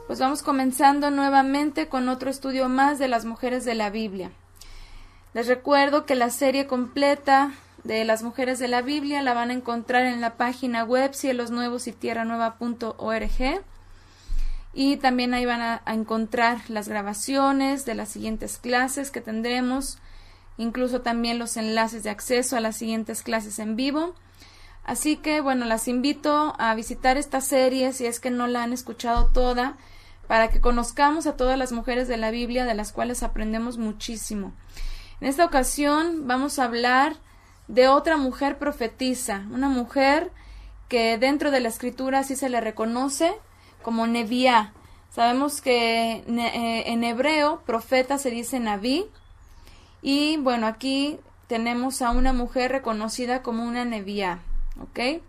Pues vamos comenzando nuevamente con otro estudio más de las mujeres de la Biblia. Les recuerdo que la serie completa de las mujeres de la Biblia la van a encontrar en la página web cielosnuevosyytierranueva.org, y también ahí van a encontrar las grabaciones de las siguientes clases que tendremos, incluso también los enlaces de acceso a las siguientes clases en vivo. Así que bueno, las invito a visitar esta serie si es que no la han escuchado toda, para que conozcamos a todas las mujeres de la Biblia, de las cuales aprendemos muchísimo. En esta ocasión vamos a hablar de otra mujer profetisa, una mujer que dentro de la escritura sí se le reconoce como Neviá. Sabemos que en hebreo profeta se dice Naví, y bueno, aquí tenemos a una mujer reconocida como una Neviá, ¿ok?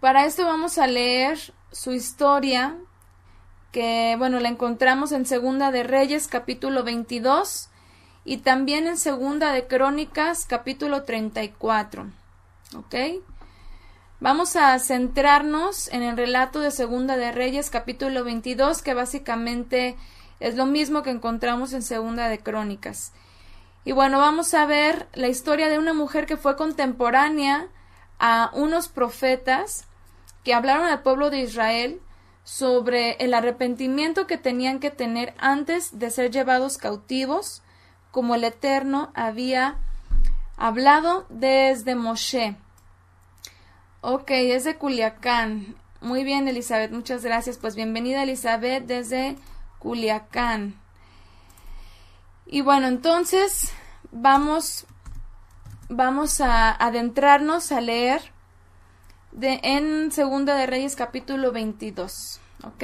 Para esto vamos a leer su historia, que bueno, la encontramos en Segunda de Reyes capítulo 22 y también en Segunda de Crónicas capítulo 34, ¿ok? Vamos a centrarnos en el relato de Segunda de Reyes capítulo 22, que básicamente es lo mismo que encontramos en Segunda de Crónicas. Y bueno, vamos a ver la historia de una mujer que fue contemporánea a unos profetas que hablaron al pueblo de Israel sobre el arrepentimiento que tenían que tener antes de ser llevados cautivos, como el Eterno había hablado desde Moshe. Ok, es de Culiacán. Muy bien, Elizabeth, muchas gracias. Pues bienvenida, Elizabeth, desde Culiacán. Y bueno, entonces vamos a adentrarnos a leer en Segunda de Reyes capítulo 22, ¿ok?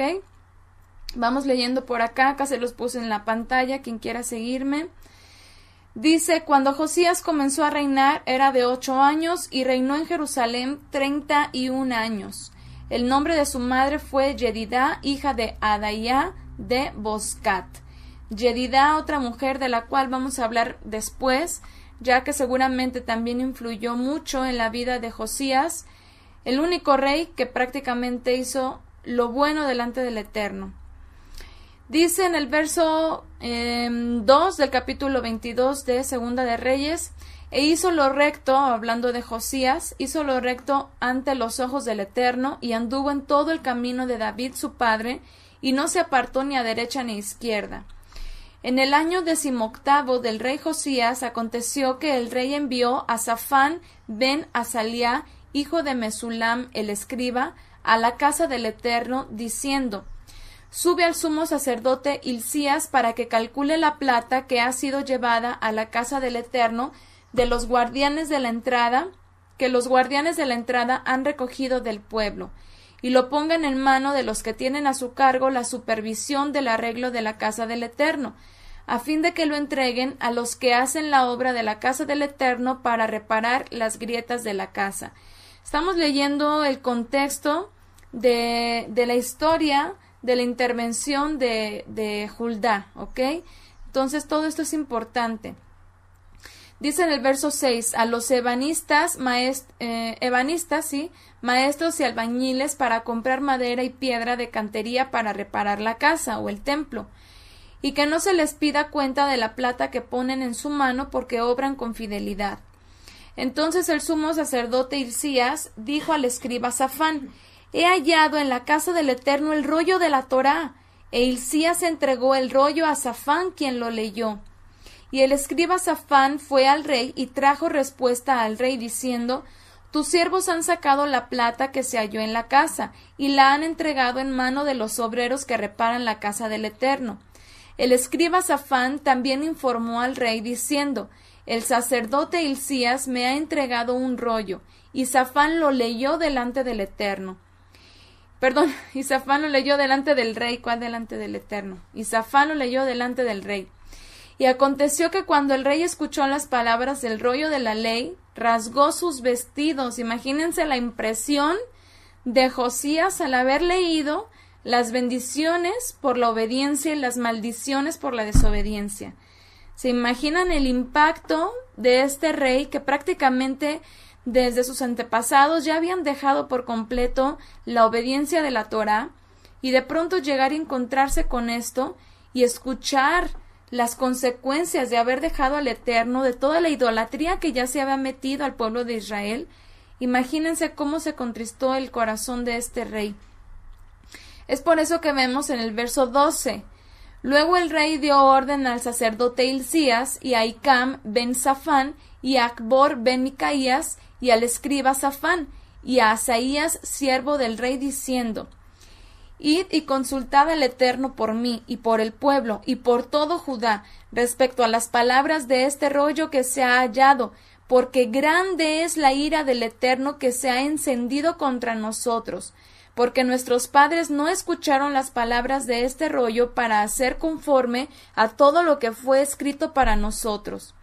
Vamos leyendo por acá se los puse en la pantalla, quien quiera seguirme. Dice: cuando Josías comenzó a reinar era de 8 años y reinó en Jerusalén 31 años. El nombre de su madre fue Yedidá, hija de Adaía de Boscat. Yedidá, otra mujer de la cual vamos a hablar después, ya que seguramente también influyó mucho en la vida de Josías, el único rey que prácticamente hizo lo bueno delante del Eterno. Dice en el verso 2 del capítulo 22 de Segunda de Reyes: e hizo lo recto, hablando de Josías, hizo lo recto ante los ojos del Eterno, y anduvo en todo el camino de David su padre, y no se apartó ni a derecha ni a izquierda. En el año 18 del rey Josías aconteció que el rey envió a Safán ben Azaliá, hijo de Mesulam el escriba, a la casa del Eterno, diciendo: sube al sumo sacerdote Hilcías para que calcule la plata que ha sido llevada a la casa del Eterno de los guardianes de la entrada, que los guardianes de la entrada han recogido del pueblo, y lo pongan en mano de los que tienen a su cargo la supervisión del arreglo de la casa del Eterno, a fin de que lo entreguen a los que hacen la obra de la casa del Eterno para reparar las grietas de la casa. Estamos leyendo el contexto de la historia de la intervención de Judá, ¿ok? Entonces todo esto es importante. Dice en el verso 6, a los ebanistas, maestros y albañiles para comprar madera y piedra de cantería para reparar la casa o el templo, y que no se les pida cuenta de la plata que ponen en su mano, porque obran con fidelidad. Entonces el sumo sacerdote Hilcías dijo al escriba Safán: he hallado en la casa del Eterno el rollo de la Torá. E Hilcías entregó el rollo a Safán, quien lo leyó. Y el escriba Safán fue al rey y trajo respuesta al rey diciendo: tus siervos han sacado la plata que se halló en la casa y la han entregado en mano de los obreros que reparan la casa del Eterno. El escriba Safán también informó al rey diciendo: el sacerdote Hilcías me ha entregado un rollo. Y Safán lo leyó delante del Eterno. Y Safán lo leyó delante del rey. ¿Cuál delante del Eterno? Y Safán lo leyó delante del rey. Y aconteció que cuando el rey escuchó las palabras del rollo de la ley, rasgó sus vestidos. Imagínense la impresión de Josías al haber leído las bendiciones por la obediencia y las maldiciones por la desobediencia. ¿Se imaginan el impacto de este rey que prácticamente desde sus antepasados ya habían dejado por completo la obediencia de la Torá? y de pronto llegar a encontrarse con esto y escuchar las consecuencias de haber dejado al Eterno, de toda la idolatría que ya se había metido al pueblo de Israel. Imagínense cómo se contristó el corazón de este rey. Es por eso que vemos en el verso 12: luego el rey dio orden al sacerdote Hilcías y a Hicam ben Safán y a Acbor ben Micaías y al escriba Safán y a Asaías siervo del rey, diciendo: id y consultad al Eterno por mí y por el pueblo y por todo Judá respecto a las palabras de este rollo que se ha hallado, porque grande es la ira del Eterno que se ha encendido contra nosotros, porque nuestros padres no escucharon las palabras de este rollo para hacer conforme a todo lo que fue escrito para nosotros.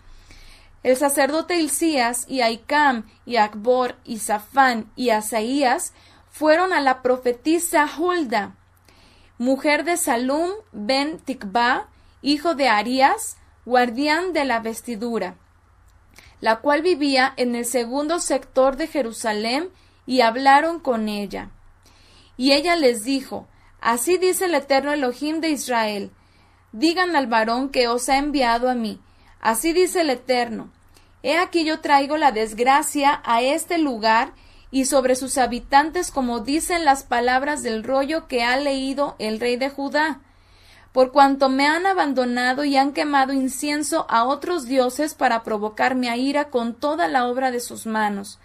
El sacerdote Hilcías y Hicam y Acbor y Safán y Asaías fueron a la profetisa Hulda, mujer de Salum ben Tikba, hijo de Arías, guardián de la vestidura, la cual vivía en el segundo sector de Jerusalén, y hablaron con ella. Y ella les dijo: así dice el Eterno Elohim de Israel, digan al varón que os ha enviado a mí, así dice el Eterno, he aquí yo traigo la desgracia a este lugar y sobre sus habitantes, como dicen las palabras del rollo que ha leído el rey de Judá, por cuanto me han abandonado y han quemado incienso a otros dioses para provocarme a ira con toda la obra de sus manos.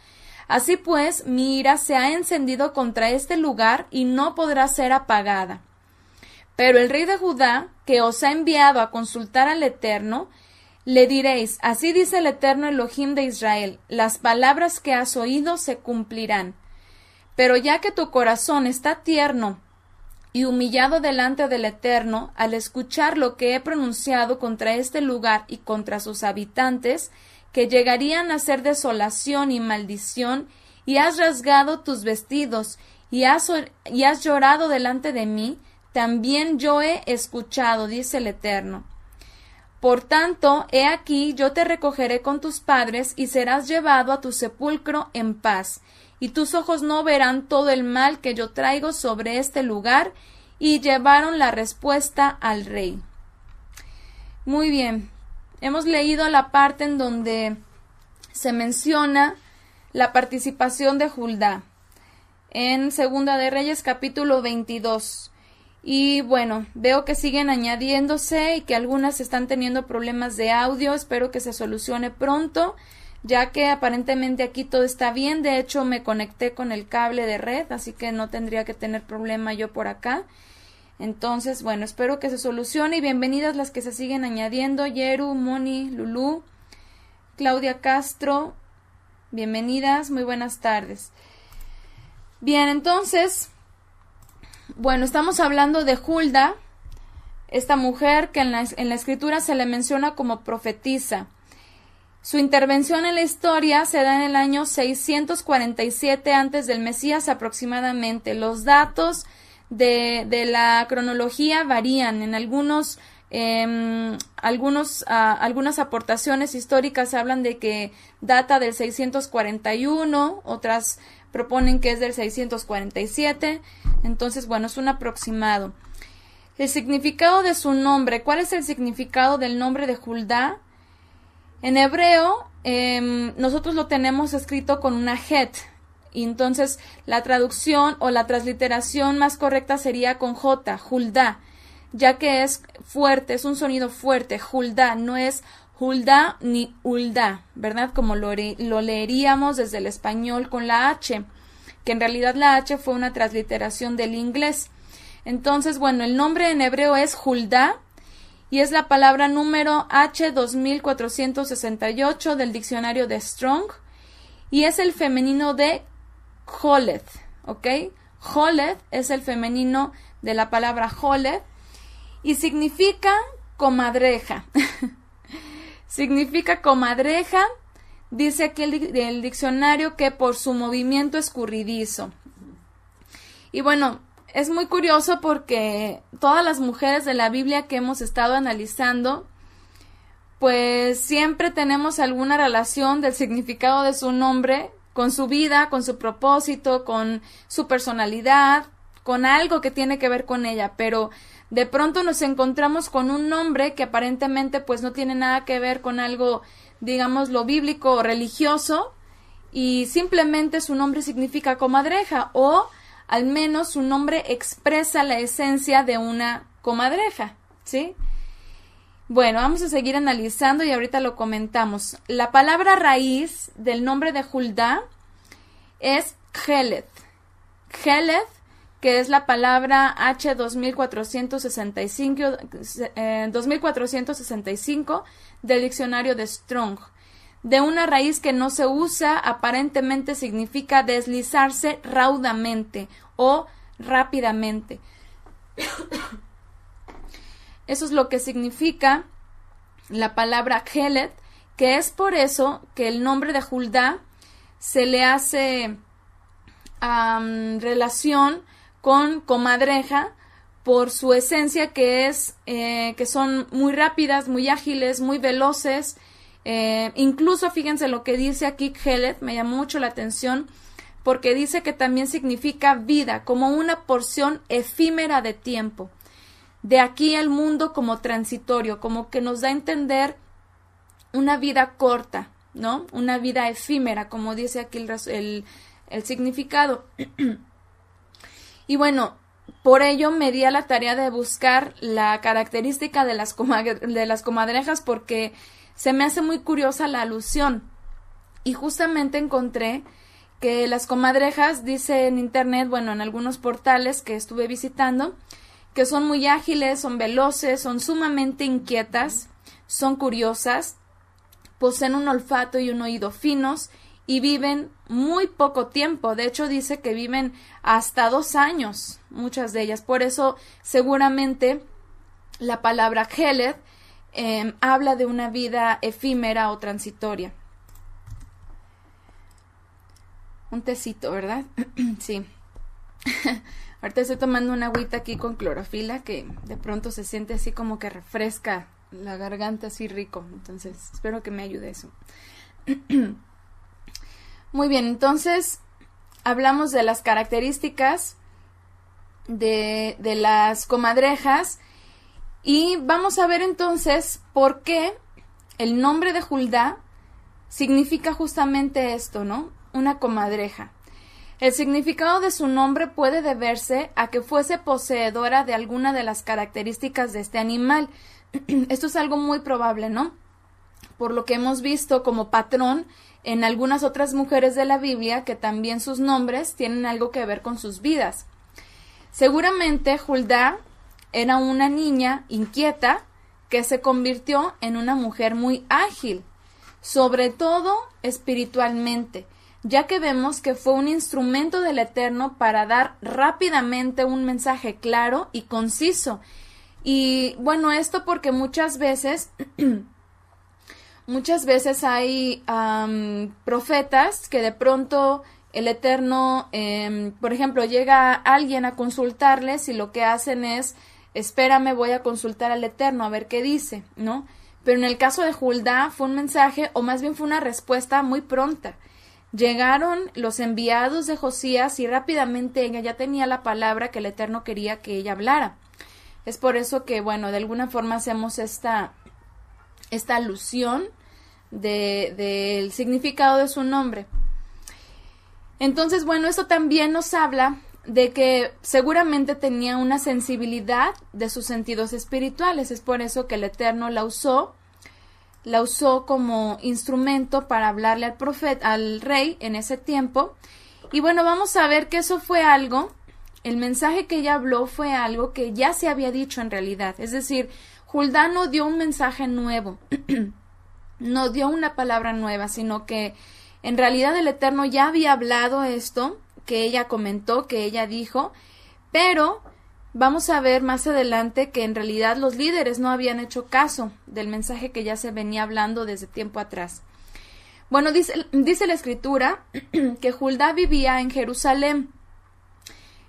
Así pues, mi ira se ha encendido contra este lugar y no podrá ser apagada. Pero el rey de Judá, que os ha enviado a consultar al Eterno, le diréis: así dice el Eterno Elohim de Israel, las palabras que has oído se cumplirán. Pero ya que tu corazón está tierno y humillado delante del Eterno, al escuchar lo que he pronunciado contra este lugar y contra sus habitantes, que llegarían a ser desolación y maldición, y has rasgado tus vestidos, y has llorado delante de mí, también yo he escuchado, dice el Eterno. Por tanto, he aquí, yo te recogeré con tus padres, y serás llevado a tu sepulcro en paz, y tus ojos no verán todo el mal que yo traigo sobre este lugar. Y llevaron la respuesta al rey. Muy bien, hemos leído la parte en donde se menciona la participación de Hulda en Segunda de Reyes capítulo 22. Y bueno, veo que siguen añadiéndose y que algunas están teniendo problemas de audio. Espero que se solucione pronto, ya que aparentemente aquí todo está bien. De hecho, me conecté con el cable de red, así que no tendría que tener problema yo por acá. Entonces, bueno, espero que se solucione y bienvenidas las que se siguen añadiendo: Yeru, Moni, Lulú, Claudia Castro, bienvenidas, muy buenas tardes. Bien, entonces, bueno, estamos hablando de Hulda, esta mujer que en la escritura se le menciona como profetisa. Su intervención en la historia se da en el año 647 antes del Mesías aproximadamente. Los datos de la cronología varían. En algunas aportaciones históricas hablan de que data del 641, otras proponen que es del 647. Entonces, bueno, es un aproximado. El significado de su nombre. ¿Cuál es el significado del nombre de Hulda? En hebreo, nosotros lo tenemos escrito con una het. Y entonces la traducción o la transliteración más correcta sería con J, Hulda, ya que es fuerte, es un sonido fuerte. Hulda no es Hulda ni Hulda, ¿verdad? Como lo leeríamos desde el español con la H, que en realidad la H fue una transliteración del inglés. Entonces, bueno, el nombre en hebreo es Hulda y es la palabra número H2468 del diccionario de Strong y es el femenino de Joleth, ¿ok? Joleth es el femenino de la palabra Joleth y significa comadreja. Significa comadreja, dice aquí el diccionario, que por su movimiento escurridizo. Y bueno, es muy curioso porque todas las mujeres de la Biblia que hemos estado analizando, pues siempre tenemos alguna relación del significado de su nombre con su vida, con su propósito, con su personalidad, con algo que tiene que ver con ella, pero de pronto nos encontramos con un nombre que aparentemente pues no tiene nada que ver con algo, digamos, lo bíblico o religioso, y simplemente su nombre significa comadreja, o al menos su nombre expresa la esencia de una comadreja, ¿sí? Bueno, vamos a seguir analizando y ahorita lo comentamos. La palabra raíz del nombre de Hulda es Heleth. Heleth, que es la palabra H2465 del diccionario de Strong. De una raíz que no se usa, aparentemente significa deslizarse raudamente o rápidamente. Eso es lo que significa la palabra Heleth, que es por eso que el nombre de Hulda se le hace relación con comadreja por su esencia, que es que son muy rápidas, muy ágiles, muy veloces. Incluso fíjense lo que dice aquí Heleth, me llamó mucho la atención porque dice que también significa vida, como una porción efímera de tiempo. De aquí al mundo como transitorio, como que nos da a entender una vida corta, ¿no? Una vida efímera, como dice aquí el significado. Y bueno, por ello me di a la tarea de buscar la característica de las comadrejas, porque se me hace muy curiosa la alusión. Y justamente encontré que las comadrejas, dice en internet, bueno, en algunos portales que estuve visitando, que son muy ágiles, son veloces, son sumamente inquietas, son curiosas, poseen un olfato y un oído finos y viven muy poco tiempo. De hecho, dice que viven hasta 2 años, muchas de ellas. Por eso, seguramente, la palabra Heleth habla de una vida efímera o transitoria. Un tecito, ¿verdad? Sí. Ahorita estoy tomando una agüita aquí con clorofila que de pronto se siente así como que refresca la garganta así rico. Entonces, espero que me ayude eso. Muy bien, entonces hablamos de las características de las comadrejas y vamos a ver entonces por qué el nombre de Hulda significa justamente esto, ¿no? Una comadreja. El significado de su nombre puede deberse a que fuese poseedora de alguna de las características de este animal. Esto es algo muy probable, ¿no? Por lo que hemos visto como patrón en algunas otras mujeres de la Biblia, que también sus nombres tienen algo que ver con sus vidas. Seguramente Hulda era una niña inquieta que se convirtió en una mujer muy ágil, sobre todo espiritualmente, ya que vemos que fue un instrumento del Eterno para dar rápidamente un mensaje claro y conciso. Y bueno, esto porque muchas veces hay profetas que de pronto el Eterno, por ejemplo, llega alguien a consultarles y lo que hacen es, espérame, voy a consultar al Eterno a ver qué dice, ¿no? Pero en el caso de Hulda fue un mensaje, o más bien fue una respuesta muy pronta. Llegaron los enviados de Josías y rápidamente ella ya tenía la palabra que el Eterno quería que ella hablara. Es por eso que, bueno, de alguna forma hacemos esta alusión del significado de su nombre. Entonces, bueno, esto también nos habla de que seguramente tenía una sensibilidad de sus sentidos espirituales. Es por eso que el Eterno la usó como instrumento para hablarle al profeta, al rey en ese tiempo. Y bueno, vamos a ver que eso fue algo, el mensaje que ella habló fue algo que ya se había dicho en realidad. Es decir, Hulda no dio un mensaje nuevo, no dio una palabra nueva, sino que en realidad el Eterno ya había hablado esto, que ella comentó, que ella dijo, pero vamos a ver más adelante que en realidad los líderes no habían hecho caso del mensaje que ya se venía hablando desde tiempo atrás. Bueno, dice la escritura que Hulda vivía en Jerusalén.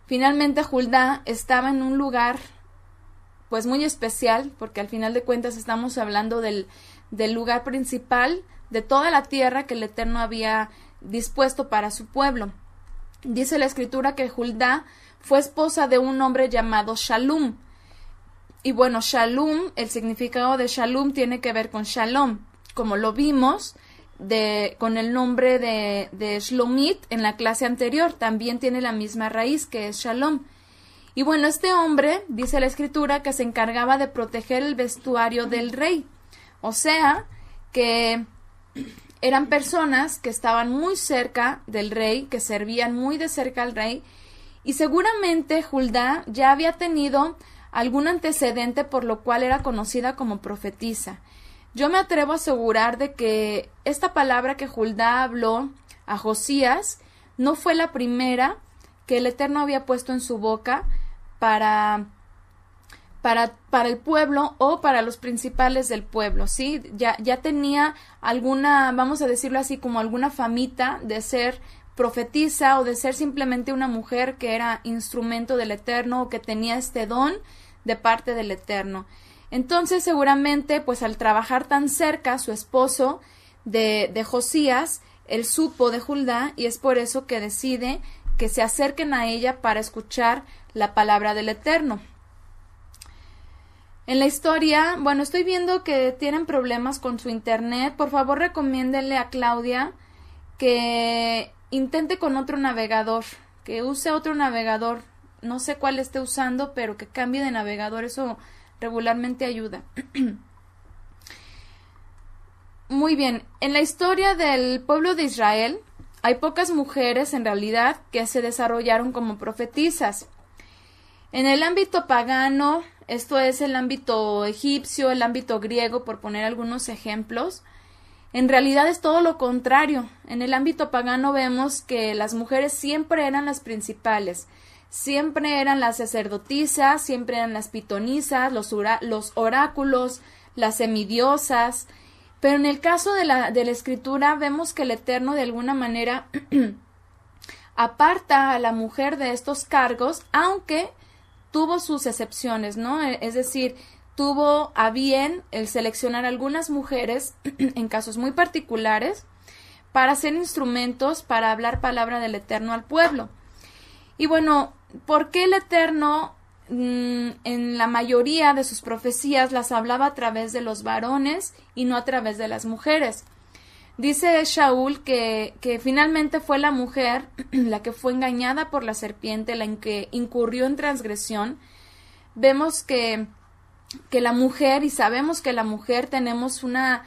Finalmente Hulda estaba en un lugar pues muy especial, porque al final de cuentas estamos hablando del lugar principal de toda la tierra que el Eterno había dispuesto para su pueblo. Dice la escritura que Hulda fue esposa de un hombre llamado Shallum. Y bueno, Shallum, el significado de Shallum tiene que ver con Shalom, como lo vimos con el nombre de Shlomit en la clase anterior, también tiene la misma raíz que es Shalom. Y bueno, este hombre, dice la escritura, que se encargaba de proteger el vestuario del rey, o sea, que eran personas que estaban muy cerca del rey, que servían muy de cerca al rey, y seguramente Hulda ya había tenido algún antecedente por lo cual era conocida como profetisa. Yo me atrevo a asegurar de que esta palabra que Hulda habló a Josías no fue la primera que el Eterno había puesto en su boca para el pueblo o para los principales del pueblo, ¿sí? Ya tenía alguna, vamos a decirlo así, como alguna famita de ser profetisa o de ser simplemente una mujer que era instrumento del Eterno o que tenía este don de parte del Eterno. Entonces, seguramente, pues al trabajar tan cerca su esposo de Josías, él supo de Hulda y es por eso que decide que se acerquen a ella para escuchar la palabra del Eterno. En la historia, bueno, estoy viendo que tienen problemas con su internet. Por favor, recomiéndenle a Claudia que intente con otro navegador, que use otro navegador. No sé cuál esté usando, pero que cambie de navegador. Eso regularmente ayuda. Muy bien, en la historia del pueblo de Israel hay pocas mujeres en realidad que se desarrollaron como profetisas. En el ámbito pagano, esto es el ámbito egipcio, el ámbito griego, por poner algunos ejemplos, en realidad es todo lo contrario. En el ámbito pagano vemos que las mujeres siempre eran las principales. Siempre eran las sacerdotisas, siempre eran las pitonisas, los oráculos, las semidiosas. Pero en el caso de la escritura vemos que el Eterno de alguna manera aparta a la mujer de estos cargos, aunque tuvo sus excepciones, ¿no? Es decir, tuvo a bien el seleccionar algunas mujeres en casos muy particulares para ser instrumentos para hablar palabra del Eterno al pueblo. Y bueno, ¿por qué el Eterno en la mayoría de sus profecías las hablaba a través de los varones y no a través de las mujeres? Dice Shaul que finalmente fue la mujer la que fue engañada por la serpiente, la que incurrió en transgresión. Vemos que la mujer, y sabemos que la mujer tenemos una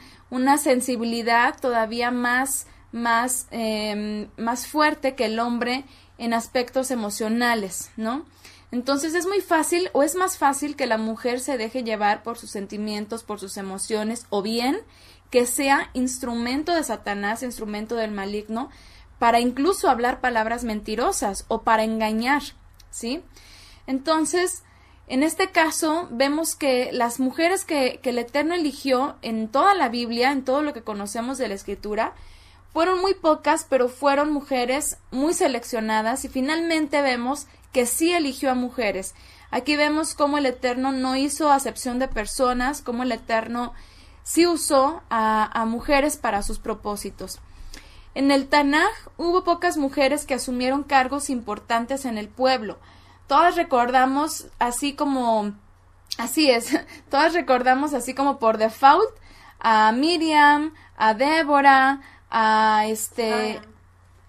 sensibilidad todavía más fuerte que el hombre en aspectos emocionales, ¿no? Entonces es muy fácil o es más fácil que la mujer se deje llevar por sus sentimientos, por sus emociones, o bien que sea instrumento de Satanás, instrumento del maligno, para incluso hablar palabras mentirosas o para engañar, ¿sí? Entonces, en este caso, vemos que las mujeres que el Eterno eligió en toda la Biblia, en todo lo que conocemos de la Escritura, fueron muy pocas, pero fueron mujeres muy seleccionadas y finalmente vemos que sí eligió a mujeres. Aquí vemos cómo el Eterno no hizo acepción de personas, cómo el Eterno sí usó a mujeres para sus propósitos. En el Tanaj hubo pocas mujeres que asumieron cargos importantes en el pueblo. Todas recordamos todas recordamos así como por default a Miriam, a Débora,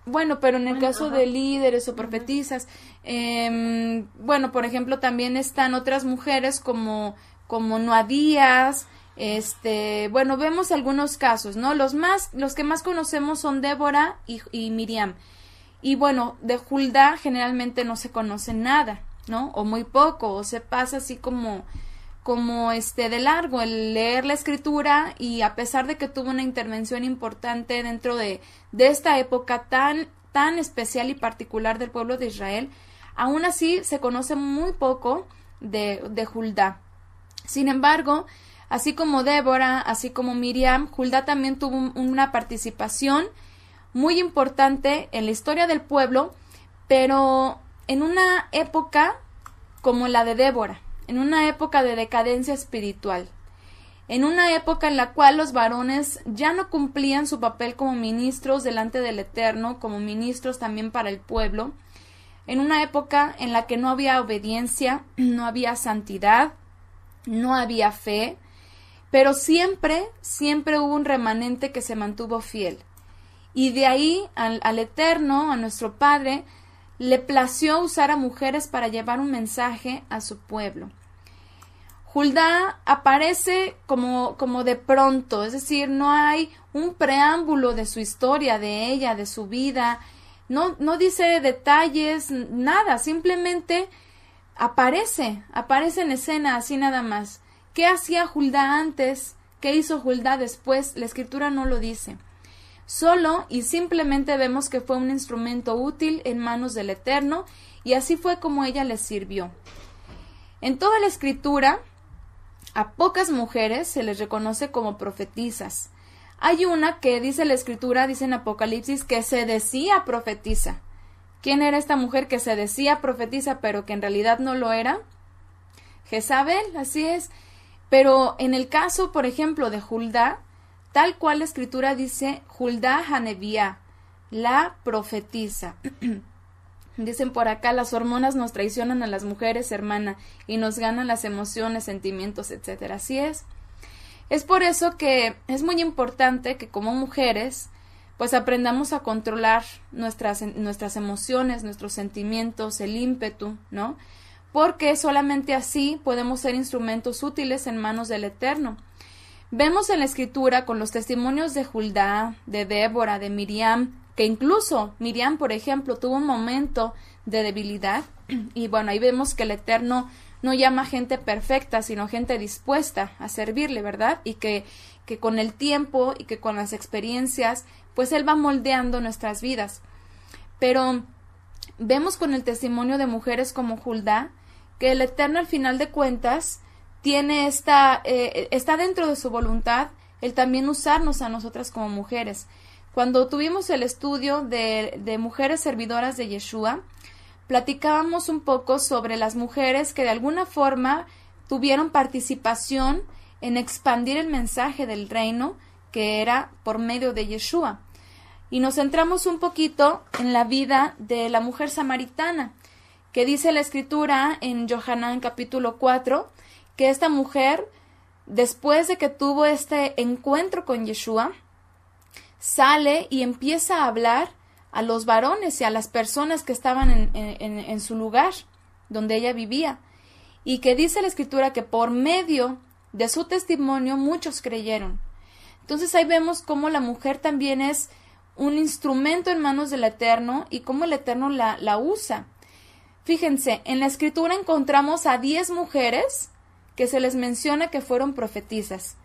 bueno, pero en el caso de líderes o profetisas, bueno, por ejemplo, también están otras mujeres como Noadías. Bueno, vemos algunos casos, ¿no? Los que más conocemos son Débora y Miriam. Y bueno, de Hulda generalmente no se conoce nada, ¿no? O muy poco, o se pasa así como de largo el leer la escritura, y a pesar de que tuvo una intervención importante dentro de esta época tan especial y particular del pueblo de Israel, aún así se conoce muy poco de Hulda. Sin embargo, así como Débora, así como Miriam, Hulda también tuvo una participación muy importante en la historia del pueblo, pero en una época como la de Débora, en una época de decadencia espiritual, en una época en la cual los varones ya no cumplían su papel como ministros delante del Eterno, como ministros también para el pueblo. en una época en la que no había obediencia, no había santidad, no había fe, pero siempre hubo un remanente que se mantuvo fiel. Y de ahí al Eterno, a nuestro Padre, le plació usar a mujeres para llevar un mensaje a su pueblo. Hulda aparece como de pronto, es decir, no hay un preámbulo de su historia, de ella, de su vida, no dice detalles, nada, simplemente aparece en escena, así nada más. ¿Qué hacía Hulda antes? ¿Qué hizo Hulda después? La escritura no lo dice. Solo y simplemente vemos que fue un instrumento útil en manos del Eterno, y así fue como ella les sirvió. En toda la escritura, a pocas mujeres se les reconoce como profetisas. Hay una que dice la escritura, dice en Apocalipsis, que se decía profetisa. ¿Quién era esta mujer que se decía profetisa pero que en realidad no lo era? Jezabel, así es. Pero en el caso, por ejemplo, de Hulda, tal cual la escritura dice, Hulda Hanevía, la profetisa. Dicen por acá, las hormonas nos traicionan a las mujeres, hermana, y nos ganan las emociones, sentimientos, etcétera. Así es. Es por eso que es muy importante que como mujeres, pues aprendamos a controlar nuestras emociones, nuestros sentimientos, el ímpetu, ¿no? Porque solamente así podemos ser instrumentos útiles en manos del Eterno. Vemos en la escritura con los testimonios de Hulda, de Débora, de Miriam, que incluso Miriam, por ejemplo, tuvo un momento de debilidad, y bueno, ahí vemos que el Eterno no llama gente perfecta, sino gente dispuesta a servirle, ¿verdad? Y que con el tiempo y que con las experiencias, pues Él va moldeando nuestras vidas. Pero vemos con el testimonio de mujeres como Hulda, que el Eterno al final de cuentas tiene está dentro de su voluntad el también usarnos a nosotras como mujeres. Cuando tuvimos el estudio de mujeres servidoras de Yeshua, platicábamos un poco sobre las mujeres que de alguna forma tuvieron participación en expandir el mensaje del reino, que era por medio de Yeshua. Y nos centramos un poquito en la vida de la mujer samaritana, que dice la escritura en Yohanan capítulo 4, que esta mujer, después de que tuvo este encuentro con Yeshua, sale y empieza a hablar a los varones y a las personas que estaban en su lugar, donde ella vivía, y que dice la escritura que por medio de su testimonio muchos creyeron. Entonces ahí vemos cómo la mujer también es un instrumento en manos del Eterno y cómo el Eterno la usa. Fíjense, en la escritura encontramos a 10 mujeres que se les menciona que fueron profetisas,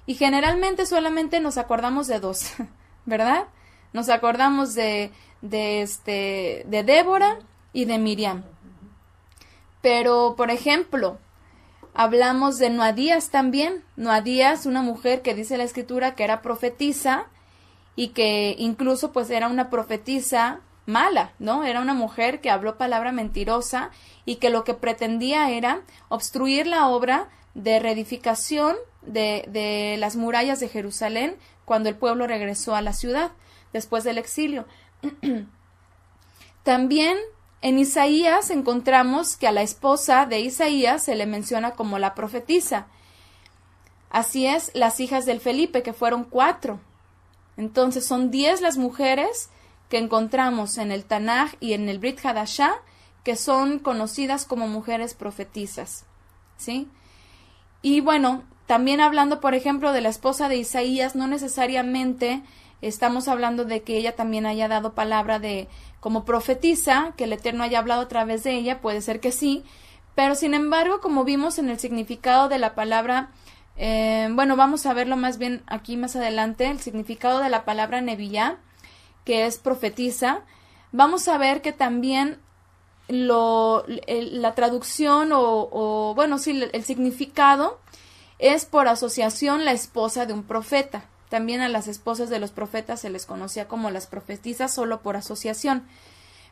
y generalmente solamente nos acordamos de 2, ¿verdad? Nos acordamos de Débora y de Miriam. Pero, por ejemplo, hablamos de Noadías también. Noadías, una mujer que dice la escritura que era profetisa y que incluso pues era una profetisa mala, ¿no? Era una mujer que habló palabra mentirosa y que lo que pretendía era obstruir la obra de reedificación de las murallas de Jerusalén cuando el pueblo regresó a la ciudad después del exilio. También en Isaías encontramos que a la esposa de Isaías se le menciona como la profetisa. Así es, las hijas del Felipe, que fueron 4. Entonces son 10 las mujeres que encontramos en el Tanaj y en el Brit Hadashah, que son conocidas como mujeres profetisas, ¿sí? Y bueno, también hablando, por ejemplo, de la esposa de Isaías, no necesariamente estamos hablando de que ella también haya dado palabra como profetisa, que el Eterno haya hablado a través de ella, puede ser que sí, pero sin embargo, como vimos en el significado de la palabra, bueno, vamos a verlo más bien aquí más adelante, el significado de la palabra Neviá, que es profetisa, vamos a ver que también la traducción bueno, sí, el significado es por asociación la esposa de un profeta. También a las esposas de los profetas se les conocía como las profetisas solo por asociación.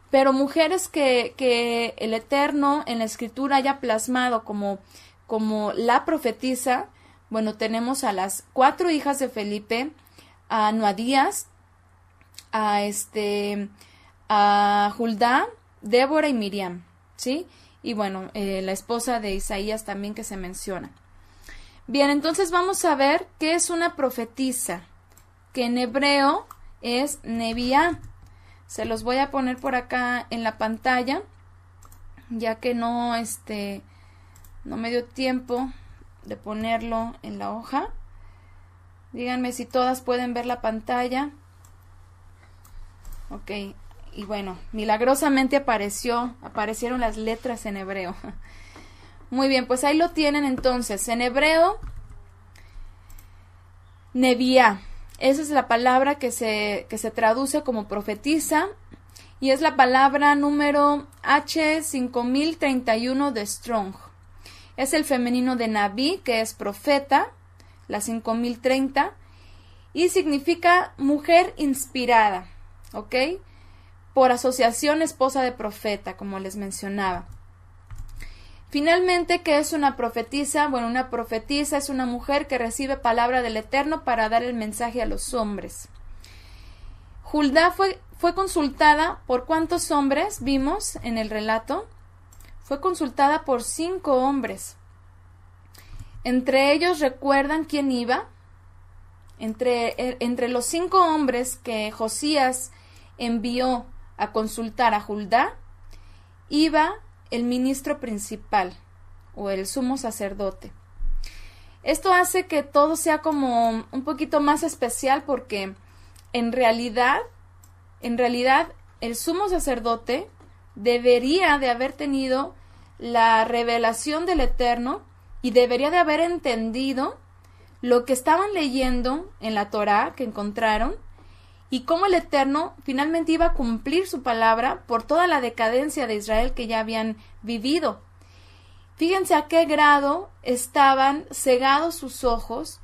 Pero mujeres que el Eterno en la escritura haya plasmado como la profetisa, bueno, tenemos a las 4 hijas de Felipe, a Noadías, a Hulda, Débora y Miriam, ¿sí? Y bueno, la esposa de Isaías también que se menciona. Bien, entonces vamos a ver qué es una profetisa, que en hebreo es Nebiá. Se los voy a poner por acá en la pantalla, ya que no me dio tiempo de ponerlo en la hoja. Díganme si todas pueden ver la pantalla. Ok, y bueno, milagrosamente aparecieron las letras en hebreo. Muy bien, pues ahí lo tienen entonces. En hebreo, Nebiá. Esa es la palabra que se traduce como profetisa y es la palabra número H5031 de Strong. Es el femenino de Naví, que es profeta, la 5030, y significa mujer inspirada, ¿ok? Por asociación, esposa de profeta, como les mencionaba. Finalmente, ¿qué es una profetisa? Bueno, una profetisa es una mujer que recibe palabra del Eterno para dar el mensaje a los hombres. Huldá fue consultada por ¿cuántos hombres vimos en el relato? Fue consultada por 5 hombres. Entre ellos, ¿recuerdan quién iba? Entre los 5 hombres que Josías envió a consultar a Huldá, iba el ministro principal o el sumo sacerdote. Esto hace que todo sea como un poquito más especial porque en realidad el sumo sacerdote debería de haber tenido la revelación del Eterno y debería de haber entendido lo que estaban leyendo en la Torá que encontraron y cómo el Eterno finalmente iba a cumplir su palabra por toda la decadencia de Israel que ya habían vivido. Fíjense a qué grado estaban cegados sus ojos,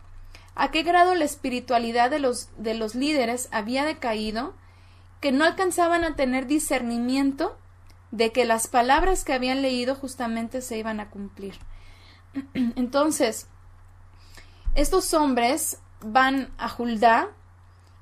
a qué grado la espiritualidad de los líderes había decaído, que no alcanzaban a tener discernimiento de que las palabras que habían leído justamente se iban a cumplir. Entonces, estos hombres van a Huldá,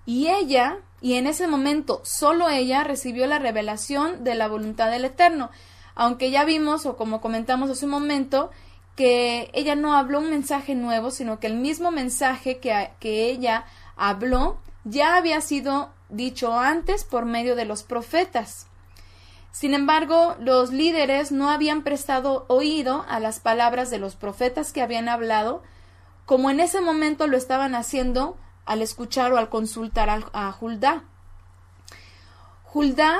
y en ese momento, solo ella recibió la revelación de la voluntad del Eterno. Aunque ya vimos, o como comentamos hace un momento, que ella no habló un mensaje nuevo, sino que el mismo mensaje que ella habló ya había sido dicho antes por medio de los profetas. Sin embargo, los líderes no habían prestado oído a las palabras de los profetas que habían hablado, como en ese momento lo estaban haciendo al escuchar o al consultar a Huldá. Huldá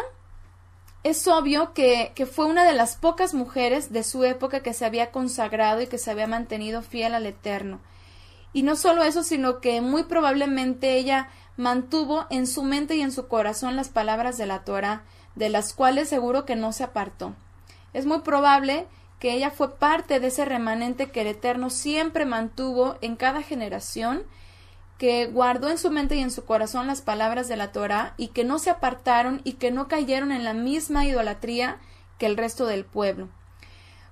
es obvio que fue una de las pocas mujeres de su época que se había consagrado y que se había mantenido fiel al Eterno. Y no solo eso, sino que muy probablemente ella mantuvo en su mente y en su corazón las palabras de la Torá, de las cuales seguro que no se apartó. Es muy probable que ella fue parte de ese remanente que el Eterno siempre mantuvo en cada generación, que guardó en su mente y en su corazón las palabras de la Torá y que no se apartaron y que no cayeron en la misma idolatría que el resto del pueblo.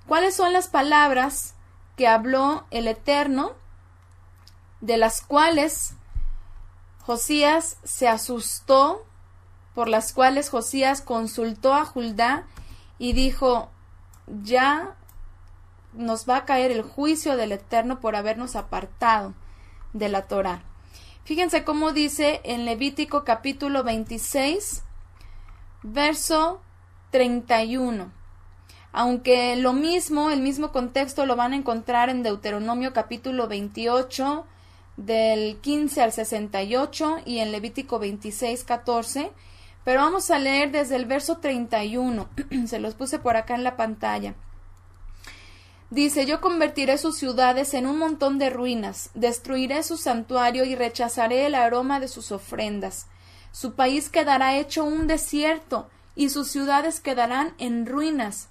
¿Cuáles son las palabras que habló el Eterno, de las cuales Josías se asustó, por las cuales Josías consultó a Huldá y dijo: ya nos va a caer el juicio del Eterno por habernos apartado de la Torá? Fíjense cómo dice en Levítico capítulo 26, verso 31. Aunque el mismo contexto lo van a encontrar en Deuteronomio capítulo 28, del 15 al 68, y en Levítico 26, 14. Pero vamos a leer desde el verso 31. Se los puse por acá en la pantalla. Dice: yo convertiré sus ciudades en un montón de ruinas, destruiré su santuario y rechazaré el aroma de sus ofrendas. Su país quedará hecho un desierto y sus ciudades quedarán en ruinas,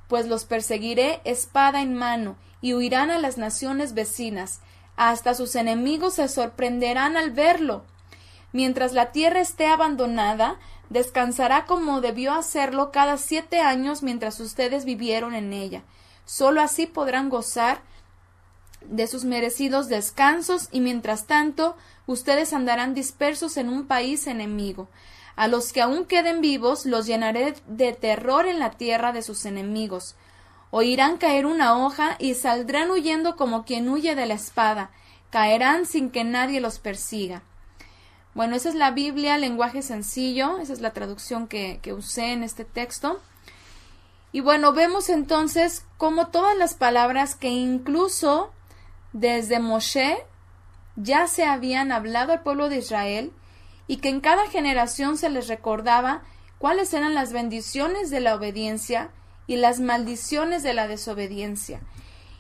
pues los perseguiré espada en mano y huirán a las naciones vecinas. Hasta sus enemigos se sorprenderán al verlo. Mientras la tierra esté abandonada, descansará como debió hacerlo cada 7 años mientras ustedes vivieron en ella. Solo así podrán gozar de sus merecidos descansos y mientras tanto ustedes andarán dispersos en un país enemigo. A los que aún queden vivos los llenaré de terror en la tierra de sus enemigos. Oirán caer una hoja y saldrán huyendo como quien huye de la espada. Caerán sin que nadie los persiga. Bueno, esa es la Biblia, lenguaje sencillo. Esa es la traducción que usé en este texto. Y bueno, vemos entonces cómo todas las palabras que incluso desde Moshe ya se habían hablado al pueblo de Israel y que en cada generación se les recordaba cuáles eran las bendiciones de la obediencia y las maldiciones de la desobediencia.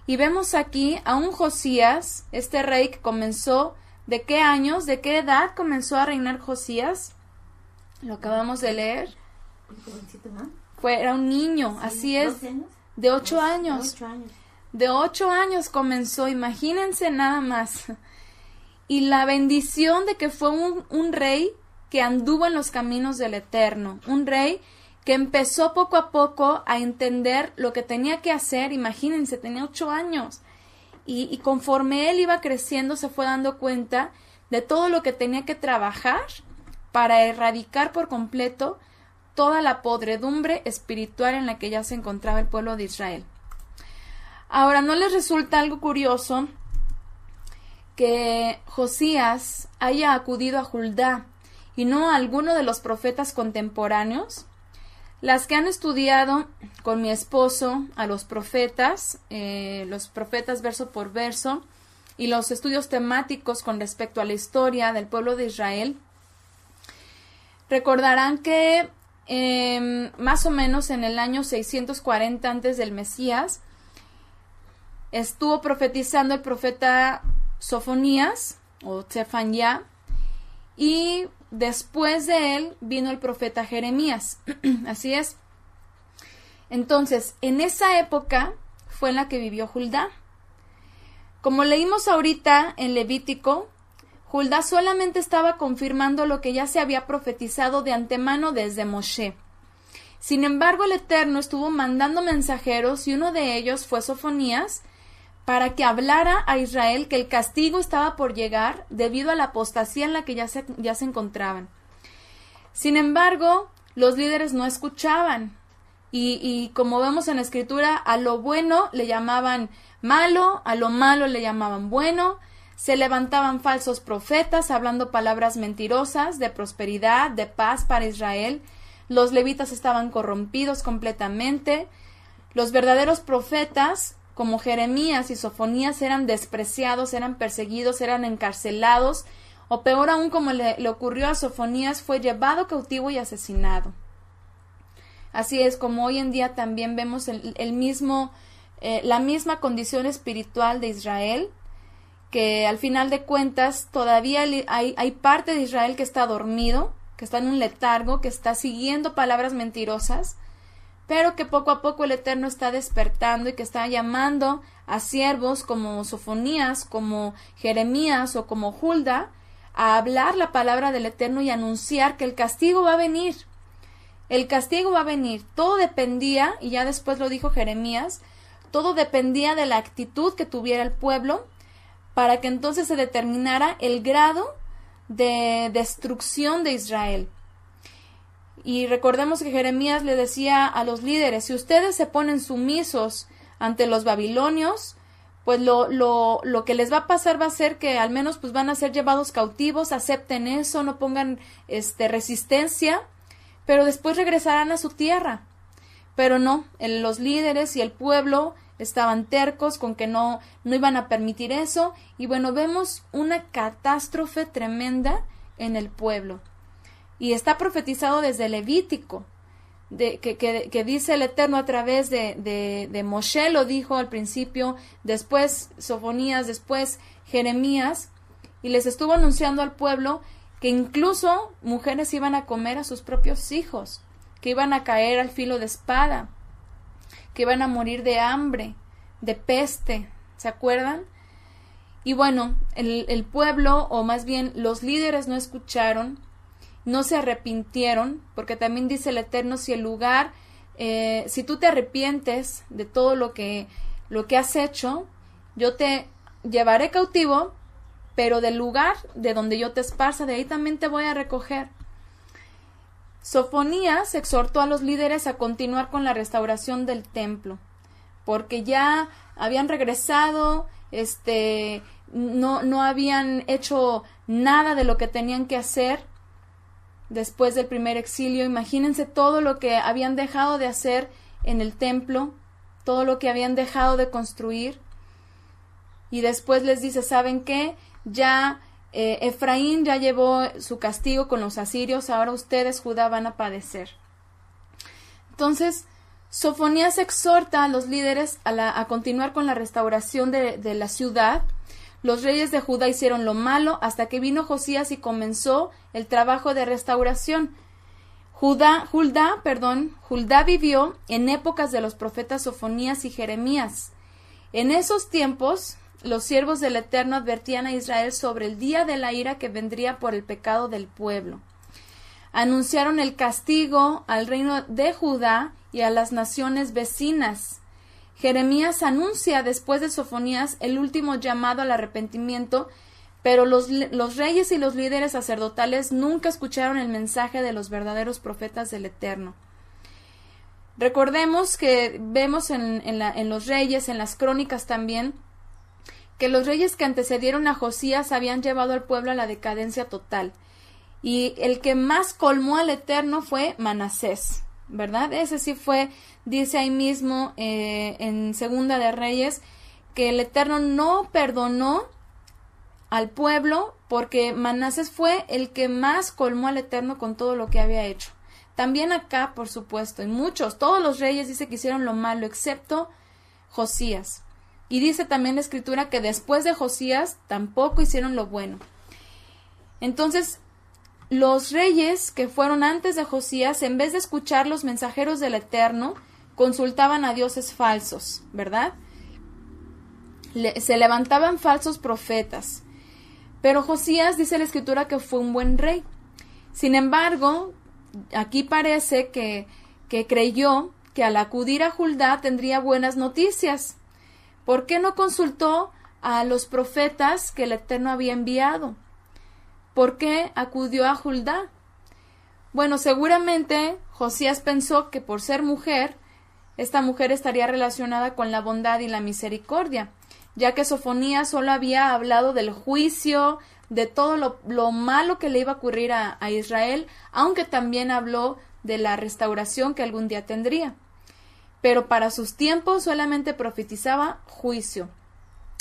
Y vemos aquí a un Josías, este rey que comenzó, ¿de qué años, de qué edad comenzó a reinar Josías? Lo acabamos de leer. Era un niño, sí, así es, de 8 años. De 8 años comenzó, imagínense nada más. Y la bendición de que fue un rey que anduvo en los caminos del Eterno, un rey que empezó poco a poco a entender lo que tenía que hacer. Imagínense, tenía 8 años. Y conforme él iba creciendo, se fue dando cuenta de todo lo que tenía que trabajar para erradicar por completo toda la podredumbre espiritual en la que ya se encontraba el pueblo de Israel. Ahora, ¿no les resulta algo curioso que Josías haya acudido a Judá y no a alguno de los profetas contemporáneos? Las que han estudiado con mi esposo a los profetas verso por verso, y los estudios temáticos con respecto a la historia del pueblo de Israel, recordarán que más o menos en el año 640 antes del Mesías, estuvo profetizando el profeta Sofonías o Zefanyá, y después de él vino el profeta Jeremías. Así es. Entonces, en esa época fue en la que vivió Judá. Como leímos ahorita en Levítico, Judá solamente estaba confirmando lo que ya se había profetizado de antemano desde Moshe. Sin embargo, el Eterno estuvo mandando mensajeros y uno de ellos fue Sofonías para que hablara a Israel que el castigo estaba por llegar debido a la apostasía en la que ya se encontraban. Sin embargo, los líderes no escuchaban y como vemos en la Escritura, a lo bueno le llamaban malo, a lo malo le llamaban bueno. Se levantaban falsos profetas hablando palabras mentirosas de prosperidad, de paz para Israel. Los levitas estaban corrompidos completamente. Los verdaderos profetas, como Jeremías y Sofonías, eran despreciados, eran perseguidos, eran encarcelados, o peor aún, como le ocurrió a Sofonías, fue llevado cautivo y asesinado. Así es como hoy en día también vemos la misma condición espiritual de Israel, que al final de cuentas todavía hay parte de Israel que está dormido, que está en un letargo, que está siguiendo palabras mentirosas, pero que poco a poco el Eterno está despertando y que está llamando a siervos como Sofonías, como Jeremías o como Judá a hablar la palabra del Eterno y anunciar que el castigo va a venir. El castigo va a venir. Todo dependía, y ya después lo dijo Jeremías, todo dependía de la actitud que tuviera el pueblo para que entonces se determinara el grado de destrucción de Israel. Y recordemos que Jeremías le decía a los líderes, si ustedes se ponen sumisos ante los babilonios, pues lo que les va a pasar va a ser que al menos pues van a ser llevados cautivos, acepten eso, no pongan resistencia, pero después regresarán a su tierra. Pero no, los líderes y el pueblo estaban tercos con que no iban a permitir eso, y bueno, vemos una catástrofe tremenda en el pueblo. Y está profetizado desde Levítico, que dice el Eterno a través de Moshe, lo dijo al principio, después Sofonías, después Jeremías, y les estuvo anunciando al pueblo que incluso mujeres iban a comer a sus propios hijos, que iban a caer al filo de espada, que iban a morir de hambre, de peste, ¿se acuerdan? Y bueno, el pueblo, o más bien los líderes no escucharon, no se arrepintieron, porque también dice el Eterno, si el lugar, si tú te arrepientes de todo lo que has hecho, yo te llevaré cautivo, pero del lugar de donde yo te esparza, de ahí también te voy a recoger. Sofonías exhortó a los líderes a continuar con la restauración del templo, porque ya habían regresado, no habían hecho nada de lo que tenían que hacer después del primer exilio. Imagínense todo lo que habían dejado de hacer en el templo, todo lo que habían dejado de construir. Y después les dice, ¿saben qué? Ya Efraín ya llevó su castigo con los asirios, ahora ustedes, Judá, van a padecer. Entonces, Sofonías exhorta a los líderes a continuar con la restauración de la ciudad. Los reyes de Judá hicieron lo malo hasta que vino Josías y comenzó el trabajo de restauración. Judá vivió en épocas de los profetas Sofonías y Jeremías. En esos tiempos, los siervos del Eterno advertían a Israel sobre el día de la ira que vendría por el pecado del pueblo. Anunciaron el castigo al reino de Judá y a las naciones vecinas. Jeremías anuncia después de Sofonías el último llamado al arrepentimiento, pero los reyes y los líderes sacerdotales nunca escucharon el mensaje de los verdaderos profetas del Eterno. Recordemos que vemos en los reyes, en las crónicas también, que los reyes que antecedieron a Josías habían llevado al pueblo a la decadencia total. Y el que más colmó al Eterno fue Manasés, ¿verdad? Ese sí fue, dice ahí mismo en Segunda de Reyes, que el Eterno no perdonó al pueblo porque Manasés fue el que más colmó al Eterno con todo lo que había hecho. También acá, por supuesto, y todos los reyes dice que hicieron lo malo, excepto Josías. Y dice también la Escritura que después de Josías tampoco hicieron lo bueno. Entonces, los reyes que fueron antes de Josías, en vez de escuchar los mensajeros del Eterno, consultaban a dioses falsos, ¿verdad? Se levantaban falsos profetas. Pero Josías, dice la Escritura, que fue un buen rey. Sin embargo, aquí parece que creyó que al acudir a Judá tendría buenas noticias. ¿Por qué no consultó a los profetas que el Eterno había enviado? ¿Por qué acudió a Judá? Bueno, seguramente Josías pensó que por ser mujer, esta mujer estaría relacionada con la bondad y la misericordia, ya que Sofonías solo había hablado del juicio, de todo lo malo que le iba a ocurrir a Israel, aunque también habló de la restauración que algún día tendría. Pero para sus tiempos solamente profetizaba juicio.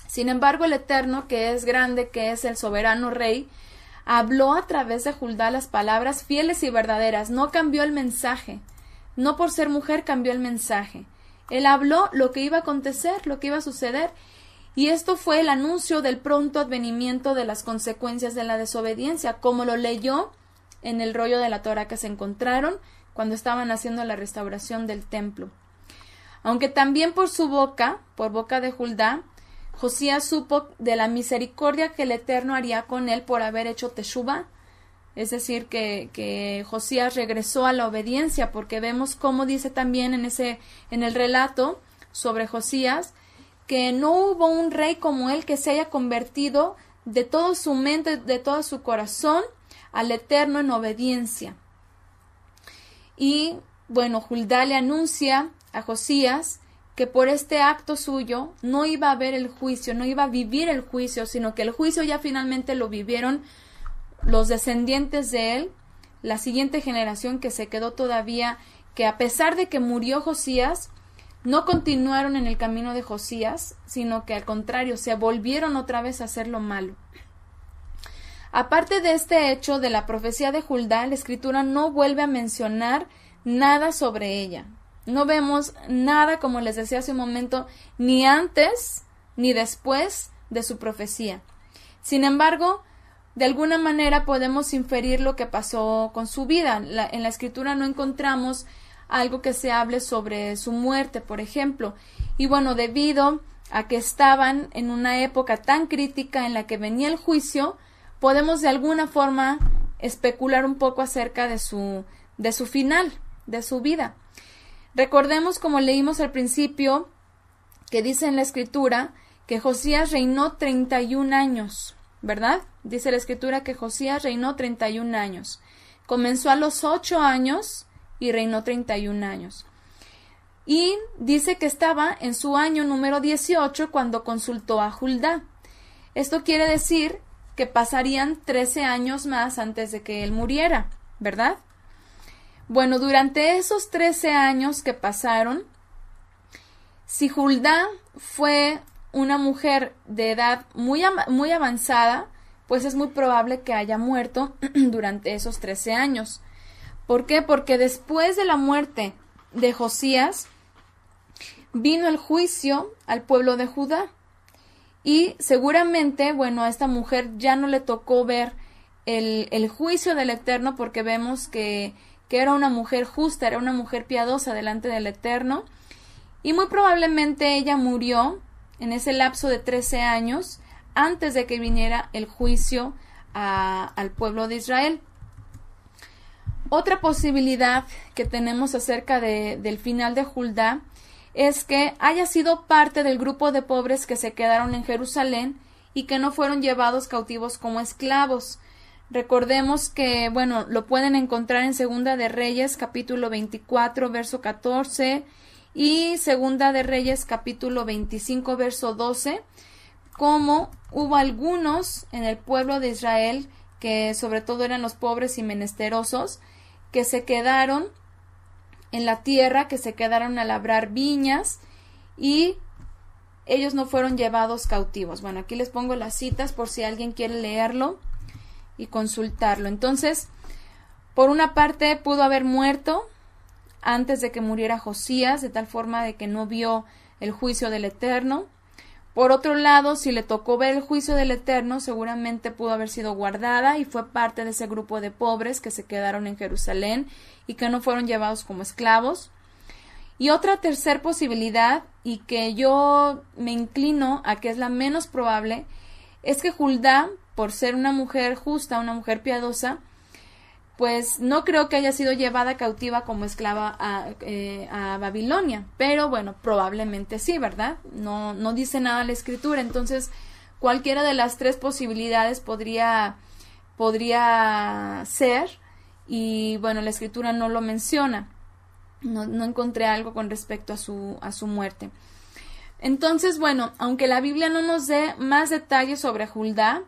Sin embargo, el Eterno, que es grande, que es el soberano rey, habló a través de Judá las palabras fieles y verdaderas. No cambió el mensaje. No por ser mujer cambió el mensaje. Él habló lo que iba a acontecer, lo que iba a suceder. Y esto fue el anuncio del pronto advenimiento de las consecuencias de la desobediencia, como lo leyó en el rollo de la Torá que se encontraron cuando estaban haciendo la restauración del templo. Aunque también por su boca, por boca de Judá, Josías supo de la misericordia que el Eterno haría con él por haber hecho teshuva, es decir, que Josías regresó a la obediencia, porque vemos cómo dice también en el relato sobre Josías, que no hubo un rey como él que se haya convertido de toda su mente, de todo su corazón, al Eterno en obediencia. Y bueno, Judá le anuncia a Josías que por este acto suyo no iba a haber el juicio, no iba a vivir el juicio, sino que el juicio ya finalmente lo vivieron los descendientes de él, la siguiente generación que se quedó todavía, que a pesar de que murió Josías, no continuaron en el camino de Josías, sino que al contrario, se volvieron otra vez a hacer lo malo. Aparte de este hecho de la profecía de Judá, la Escritura no vuelve a mencionar nada sobre ella. No vemos nada, como les decía hace un momento, ni antes ni después de su profecía. Sin embargo, de alguna manera podemos inferir lo que pasó con su vida. En la Escritura no encontramos algo que se hable sobre su muerte, por ejemplo. Y bueno, debido a que estaban en una época tan crítica en la que venía el juicio, podemos de alguna forma especular un poco acerca de su final, de su vida. Recordemos, como leímos al principio, que dice en la Escritura que Josías reinó 31 años, ¿verdad? Dice la Escritura que Josías reinó 31 años. comenzó a los 8 años y reinó 31 años. Y dice que estaba en su año número 18 cuando consultó a Hulda. Esto quiere decir que pasarían 13 años más antes de que él muriera, ¿verdad? Bueno, durante esos 13 años que pasaron, si Hulda fue una mujer de edad muy avanzada, pues es muy probable que haya muerto durante esos 13 años. ¿Por qué? Porque después de la muerte de Josías, vino el juicio al pueblo de Judá. Y seguramente, bueno, a esta mujer ya no le tocó ver el juicio del Eterno, porque vemos que era una mujer justa, era una mujer piadosa delante del Eterno. Y muy probablemente ella murió en ese lapso de 13 años antes de que viniera el juicio al pueblo de Israel. Otra posibilidad que tenemos acerca del final de Hulda es que haya sido parte del grupo de pobres que se quedaron en Jerusalén y que no fueron llevados cautivos como esclavos. Recordemos que, bueno, lo pueden encontrar en Segunda de Reyes, capítulo 24, verso 14, y Segunda de Reyes, capítulo 25, verso 12, como hubo algunos en el pueblo de Israel, que sobre todo eran los pobres y menesterosos, que se quedaron en la tierra, que se quedaron a labrar viñas, y ellos no fueron llevados cautivos. Bueno, aquí les pongo las citas por si alguien quiere leerlo y consultarlo. Entonces, por una parte pudo haber muerto antes de que muriera Josías, de tal forma de que no vio el juicio del Eterno. Por otro lado, si le tocó ver el juicio del Eterno, seguramente pudo haber sido guardada y fue parte de ese grupo de pobres que se quedaron en Jerusalén y que no fueron llevados como esclavos. Y otra tercera posibilidad, y que yo me inclino a que es la menos probable, es que Hulda, por ser una mujer justa, una mujer piadosa, pues no creo que haya sido llevada cautiva como esclava a Babilonia, pero bueno, probablemente sí, ¿verdad? No dice nada la escritura, entonces cualquiera de las tres posibilidades podría ser, y bueno, la escritura no lo menciona, no encontré algo con respecto a su muerte. Entonces, bueno, aunque la Biblia no nos dé más detalles sobre Hulda,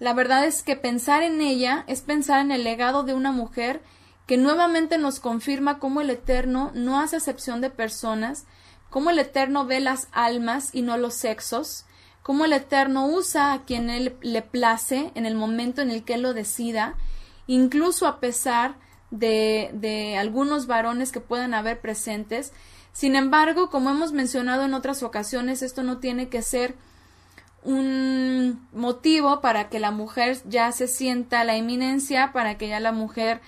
la verdad es que pensar en ella es pensar en el legado de una mujer que nuevamente nos confirma cómo el Eterno no hace acepción de personas, cómo el Eterno ve las almas y no los sexos, cómo el Eterno usa a quien Él le place en el momento en el que Él lo decida, incluso a pesar de algunos varones que puedan haber presentes. Sin embargo, como hemos mencionado en otras ocasiones, esto no tiene que ser un motivo para que la mujer ya se sienta la eminencia, para que ya la mujer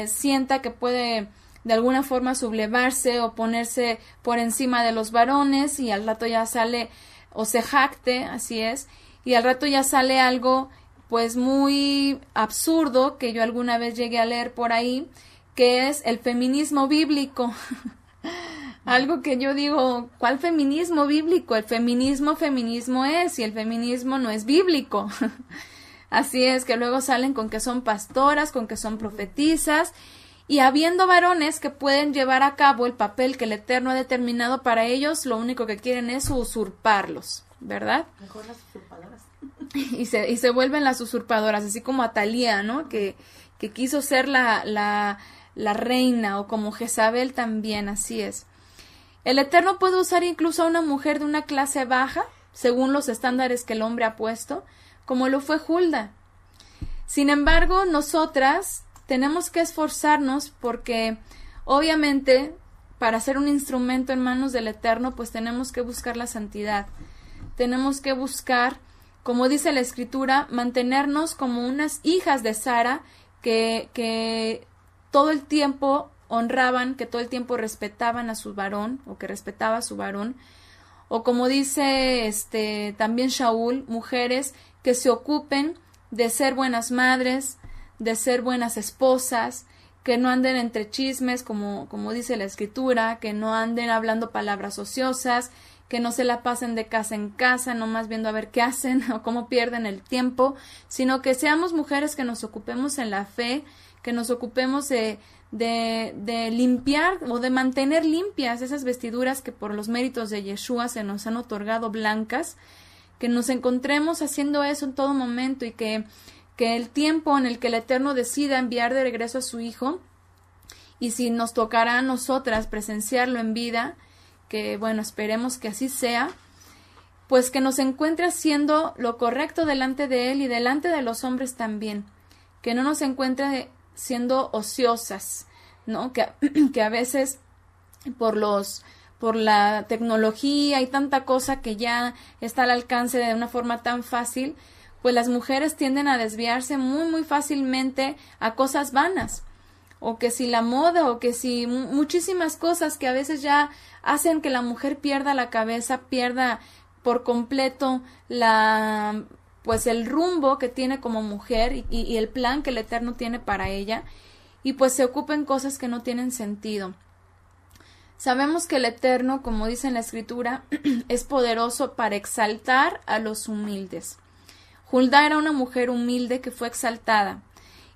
sienta que puede de alguna forma sublevarse o ponerse por encima de los varones, y al rato ya sale, o se jacte, así es, y al rato ya sale algo pues muy absurdo que yo alguna vez llegué a leer por ahí, que es el feminismo bíblico. Algo que yo digo, ¿cuál feminismo bíblico? El feminismo es, y el feminismo no es bíblico. Así es, que luego salen con que son pastoras, con que son profetisas, y habiendo varones que pueden llevar a cabo el papel que el Eterno ha determinado para ellos, lo único que quieren es usurparlos, ¿verdad? Mejor las usurpadoras. Y se vuelven las usurpadoras, así como Atalía, ¿no? Que quiso ser la reina, o como Jezabel también, así es. El Eterno puede usar incluso a una mujer de una clase baja, según los estándares que el hombre ha puesto, como lo fue Hulda. Sin embargo, nosotras tenemos que esforzarnos porque, obviamente, para ser un instrumento en manos del Eterno, pues tenemos que buscar la santidad. Tenemos que buscar, como dice la Escritura, mantenernos como unas hijas de Sara que todo el tiempo honraban, que todo el tiempo respetaban a su varón, o que respetaba a su varón, o como dice también Shaul, mujeres que se ocupen de ser buenas madres, de ser buenas esposas, que no anden entre chismes, como dice la Escritura, que no anden hablando palabras ociosas, que no se la pasen de casa en casa, nomás viendo a ver qué hacen o cómo pierden el tiempo, sino que seamos mujeres que nos ocupemos en la fe, que nos ocupemos de limpiar o de mantener limpias esas vestiduras que por los méritos de Yeshua se nos han otorgado blancas, que nos encontremos haciendo eso en todo momento y que el tiempo en el que el Eterno decida enviar de regreso a su Hijo, y si nos tocará a nosotras presenciarlo en vida, que bueno, esperemos que así sea, pues que nos encuentre haciendo lo correcto delante de Él y delante de los hombres también, que no nos encuentre siendo ociosas, ¿no? Que a veces por la tecnología y tanta cosa que ya está al alcance de una forma tan fácil, pues las mujeres tienden a desviarse muy, muy fácilmente a cosas vanas, o que si la moda, o que si muchísimas cosas que a veces ya hacen que la mujer pierda la cabeza, pierda por completo pues el rumbo que tiene como mujer y el plan que el Eterno tiene para ella, y pues se ocupen cosas que no tienen sentido. Sabemos que el Eterno, como dice en la Escritura, es poderoso para exaltar a los humildes. Hulda era una mujer humilde que fue exaltada,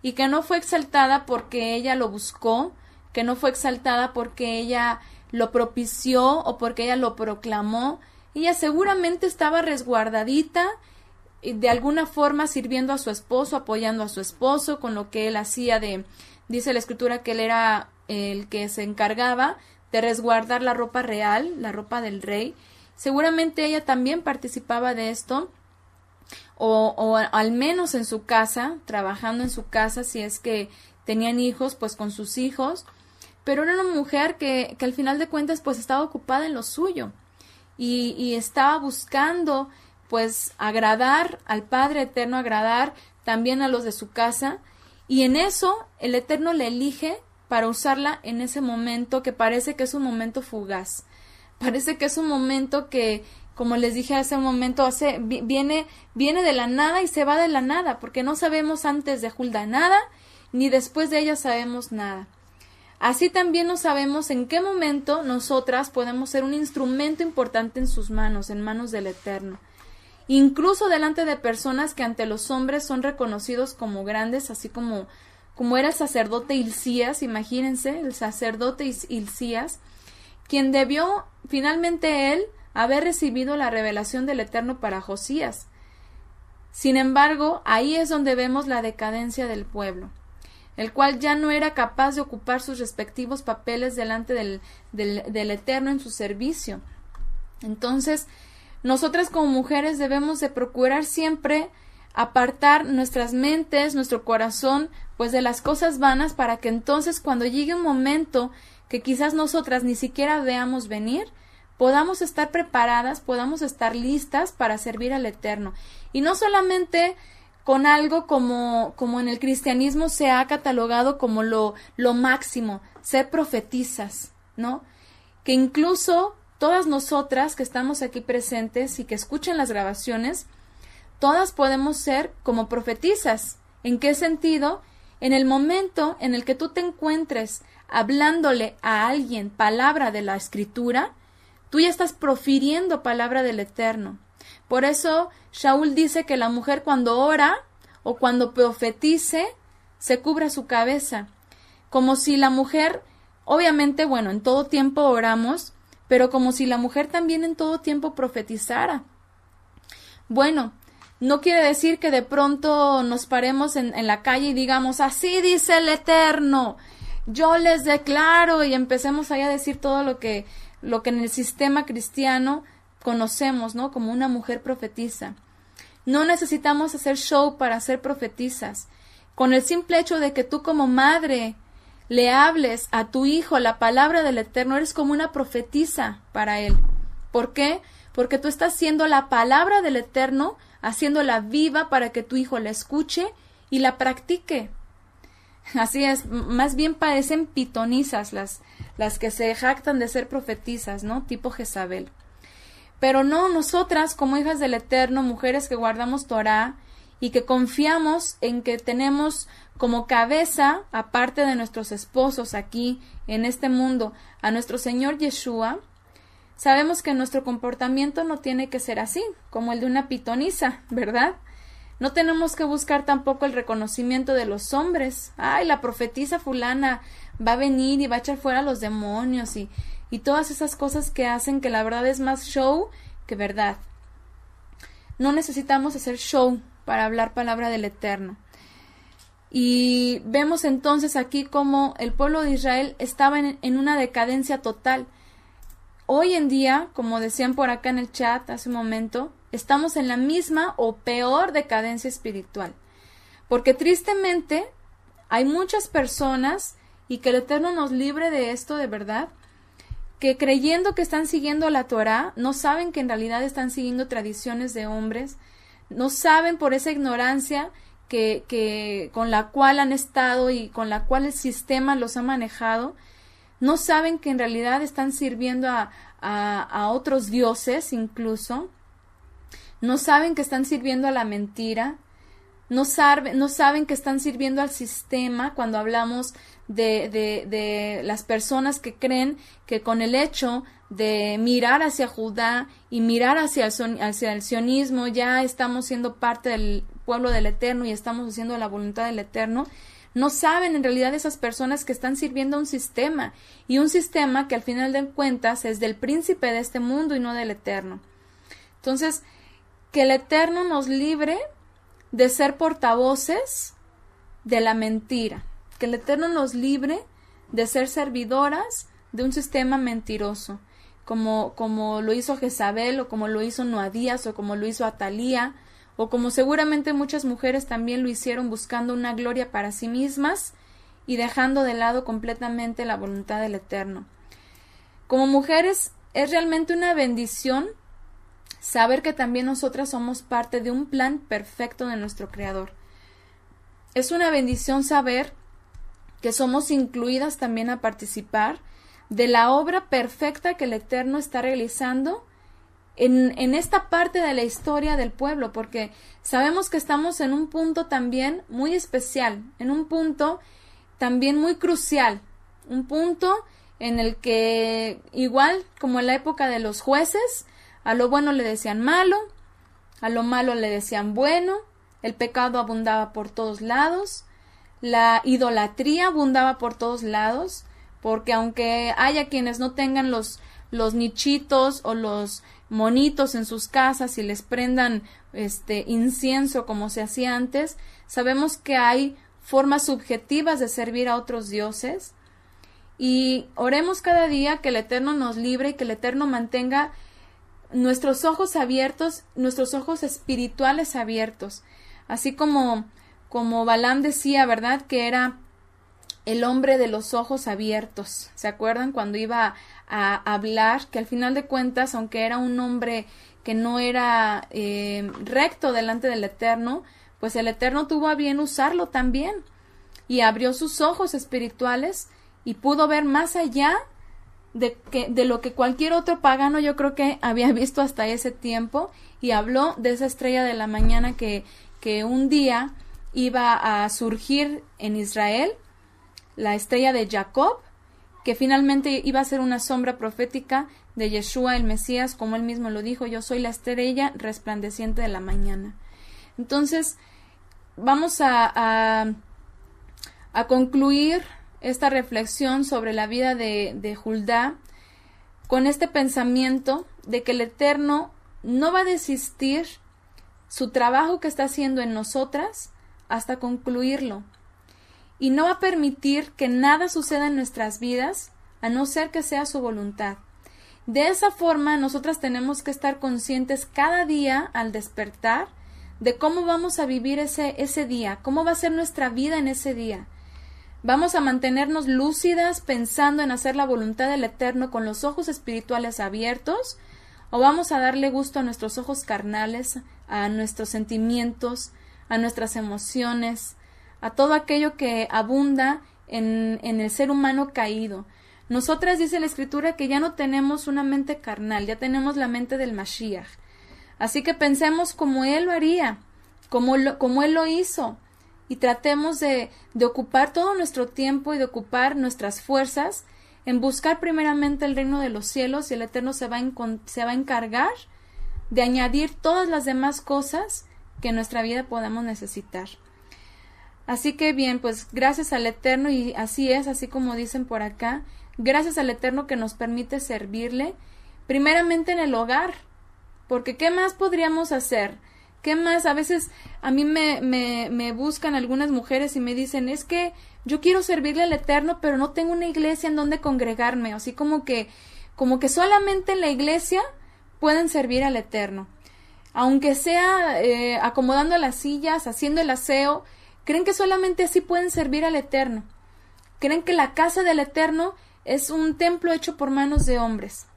y que no fue exaltada porque ella lo buscó, que no fue exaltada porque ella lo propició o porque ella lo proclamó. Ella seguramente estaba resguardadita, de alguna forma sirviendo a su esposo, apoyando a su esposo con lo que él hacía dice la Escritura que él era el que se encargaba de resguardar la ropa real, la ropa del rey. Seguramente ella también participaba de esto, o al menos en su casa, trabajando en su casa, si es que tenían hijos, pues con sus hijos, pero era una mujer que al final de cuentas pues estaba ocupada en lo suyo, y estaba buscando pues agradar al Padre Eterno, agradar también a los de su casa, y en eso el Eterno le elige para usarla en ese momento que parece que es un momento fugaz, parece que es un momento que, como les dije hace un momento, viene de la nada y se va de la nada, porque no sabemos antes de Hulda nada, ni después de ella sabemos nada. Así también no sabemos en qué momento nosotras podemos ser un instrumento importante en sus manos, en manos del Eterno. Incluso delante de personas que ante los hombres son reconocidos como grandes, así como era el sacerdote Hilcías, imagínense, el sacerdote Hilcías, quien debió finalmente él haber recibido la revelación del Eterno para Josías. Sin embargo, ahí es donde vemos la decadencia del pueblo, el cual ya no era capaz de ocupar sus respectivos papeles delante del Eterno en su servicio. Entonces, nosotras como mujeres debemos de procurar siempre apartar nuestras mentes, nuestro corazón, pues de las cosas vanas, para que entonces cuando llegue un momento que quizás nosotras ni siquiera veamos venir, podamos estar preparadas, podamos estar listas para servir al Eterno. Y no solamente con algo como en el cristianismo se ha catalogado como lo máximo, ser profetisas, ¿no? Que incluso todas nosotras que estamos aquí presentes y que escuchan las grabaciones, todas podemos ser como profetisas. ¿En qué sentido? En el momento en el que tú te encuentres hablándole a alguien palabra de la Escritura, tú ya estás profiriendo palabra del Eterno. Por eso Shaul dice que la mujer cuando ora o cuando profetice se cubra su cabeza, como si la mujer, obviamente, bueno, en todo tiempo oramos, pero como si la mujer también en todo tiempo profetizara. Bueno, no quiere decir que de pronto nos paremos en la calle y digamos, así dice el Eterno, yo les declaro, y empecemos ahí a decir todo lo que en el sistema cristiano conocemos, ¿no? Como una mujer profetiza. No necesitamos hacer show para ser profetizas. Con el simple hecho de que tú como madre le hables a tu hijo la palabra del Eterno, eres como una profetisa para él. ¿Por qué? Porque tú estás haciendo la palabra del Eterno, haciéndola viva para que tu hijo la escuche y la practique. Así es, más bien parecen pitonisas las que se jactan de ser profetisas, ¿no? Tipo Jezabel. Pero no, nosotras como hijas del Eterno, mujeres que guardamos Torá y que confiamos en que tenemos como cabeza, aparte de nuestros esposos aquí en este mundo, a nuestro Señor Yeshua, sabemos que nuestro comportamiento no tiene que ser así, como el de una pitonisa, ¿verdad? No tenemos que buscar tampoco el reconocimiento de los hombres. Ay, la profetisa fulana va a venir y va a echar fuera a los demonios y todas esas cosas que hacen que la verdad es más show que verdad. No necesitamos hacer show para hablar palabra del Eterno. Y vemos entonces aquí cómo el pueblo de Israel estaba en una decadencia total. Hoy en día, como decían por acá en el chat hace un momento, estamos en la misma o peor decadencia espiritual. Porque tristemente hay muchas personas, y que el Eterno nos libre de esto de verdad, que creyendo que están siguiendo la Torá, no saben que en realidad están siguiendo tradiciones de hombres, no saben por esa ignorancia que con la cual han estado y con la cual el sistema los ha manejado, no saben que en realidad están sirviendo a otros dioses incluso, no saben que están sirviendo a la mentira, no saben que están sirviendo al sistema cuando hablamos de las personas que creen que con el hecho de mirar hacia Judá y mirar hacia el sionismo ya estamos siendo parte del pueblo del Eterno y estamos haciendo la voluntad del Eterno. No saben en realidad esas personas que están sirviendo a un sistema, y un sistema que al final de cuentas es del príncipe de este mundo y no del Eterno. Entonces, que el Eterno nos libre de ser portavoces de la mentira, que el Eterno nos libre de ser servidoras de un sistema mentiroso, como lo hizo Jezabel, o como lo hizo Noadías, o como lo hizo Atalía, o como seguramente muchas mujeres también lo hicieron, buscando una gloria para sí mismas y dejando de lado completamente la voluntad del Eterno. Como mujeres es realmente una bendición saber que también nosotras somos parte de un plan perfecto de nuestro Creador. Es una bendición saber que somos incluidas también a participar de la obra perfecta que el Eterno está realizando en esta parte de la historia del pueblo, porque sabemos que estamos en un punto también muy especial, en un punto también muy crucial, un punto en el que, igual como en la época de los jueces, a lo bueno le decían malo, a lo malo le decían bueno, el pecado abundaba por todos lados, la idolatría abundaba por todos lados, porque aunque haya quienes no tengan los nichitos o los monitos en sus casas y les prendan incienso como se hacía antes, sabemos que hay formas subjetivas de servir a otros dioses, y oremos cada día que el Eterno nos libre y que el Eterno mantenga nuestros ojos abiertos, nuestros ojos espirituales abiertos, así como Balaam decía, ¿verdad?, que era el hombre de los ojos abiertos. ¿Se acuerdan cuando iba a hablar? Que al final de cuentas, aunque era un hombre que no era recto delante del Eterno, pues el Eterno tuvo a bien usarlo también, y abrió sus ojos espirituales y pudo ver más allá de lo que cualquier otro pagano yo creo que había visto hasta ese tiempo, y habló de esa estrella de la mañana que un día iba a surgir en Israel, la estrella de Jacob, que finalmente iba a ser una sombra profética de Yeshua el Mesías, como él mismo lo dijo: yo soy la estrella resplandeciente de la mañana. Entonces vamos a concluir esta reflexión sobre la vida de Judá con este pensamiento de que el Eterno no va a desistir su trabajo que está haciendo en nosotras hasta concluirlo, y no va a permitir que nada suceda en nuestras vidas a no ser que sea su voluntad. De esa forma, nosotras tenemos que estar conscientes cada día al despertar de cómo vamos a vivir ese día, cómo va a ser nuestra vida en ese día. Vamos a mantenernos lúcidas pensando en hacer la voluntad del Eterno con los ojos espirituales abiertos, o vamos a darle gusto a nuestros ojos carnales, a nuestros sentimientos, a nuestras emociones, a todo aquello que abunda en el ser humano caído. Nosotras, dice la Escritura, que ya no tenemos una mente carnal, ya tenemos la mente del Mashiach. Así que pensemos como Él lo haría, como Él lo hizo, y tratemos de ocupar todo nuestro tiempo y de ocupar nuestras fuerzas en buscar primeramente el reino de los cielos, y el Eterno se va a encargar de añadir todas las demás cosas que en nuestra vida podamos necesitar. Así que bien, pues gracias al Eterno, y así es, así como dicen por acá, gracias al Eterno que nos permite servirle, primeramente en el hogar, porque ¿qué más podríamos hacer? ¿Qué más? A veces a mí me buscan algunas mujeres y me dicen, es que yo quiero servirle al Eterno, pero no tengo una iglesia en donde congregarme, así como que solamente en la iglesia pueden servir al Eterno. Aunque sea acomodando las sillas, haciendo el aseo, creen que solamente así pueden servir al Eterno. Creen que la casa del Eterno es un templo hecho por manos de hombres,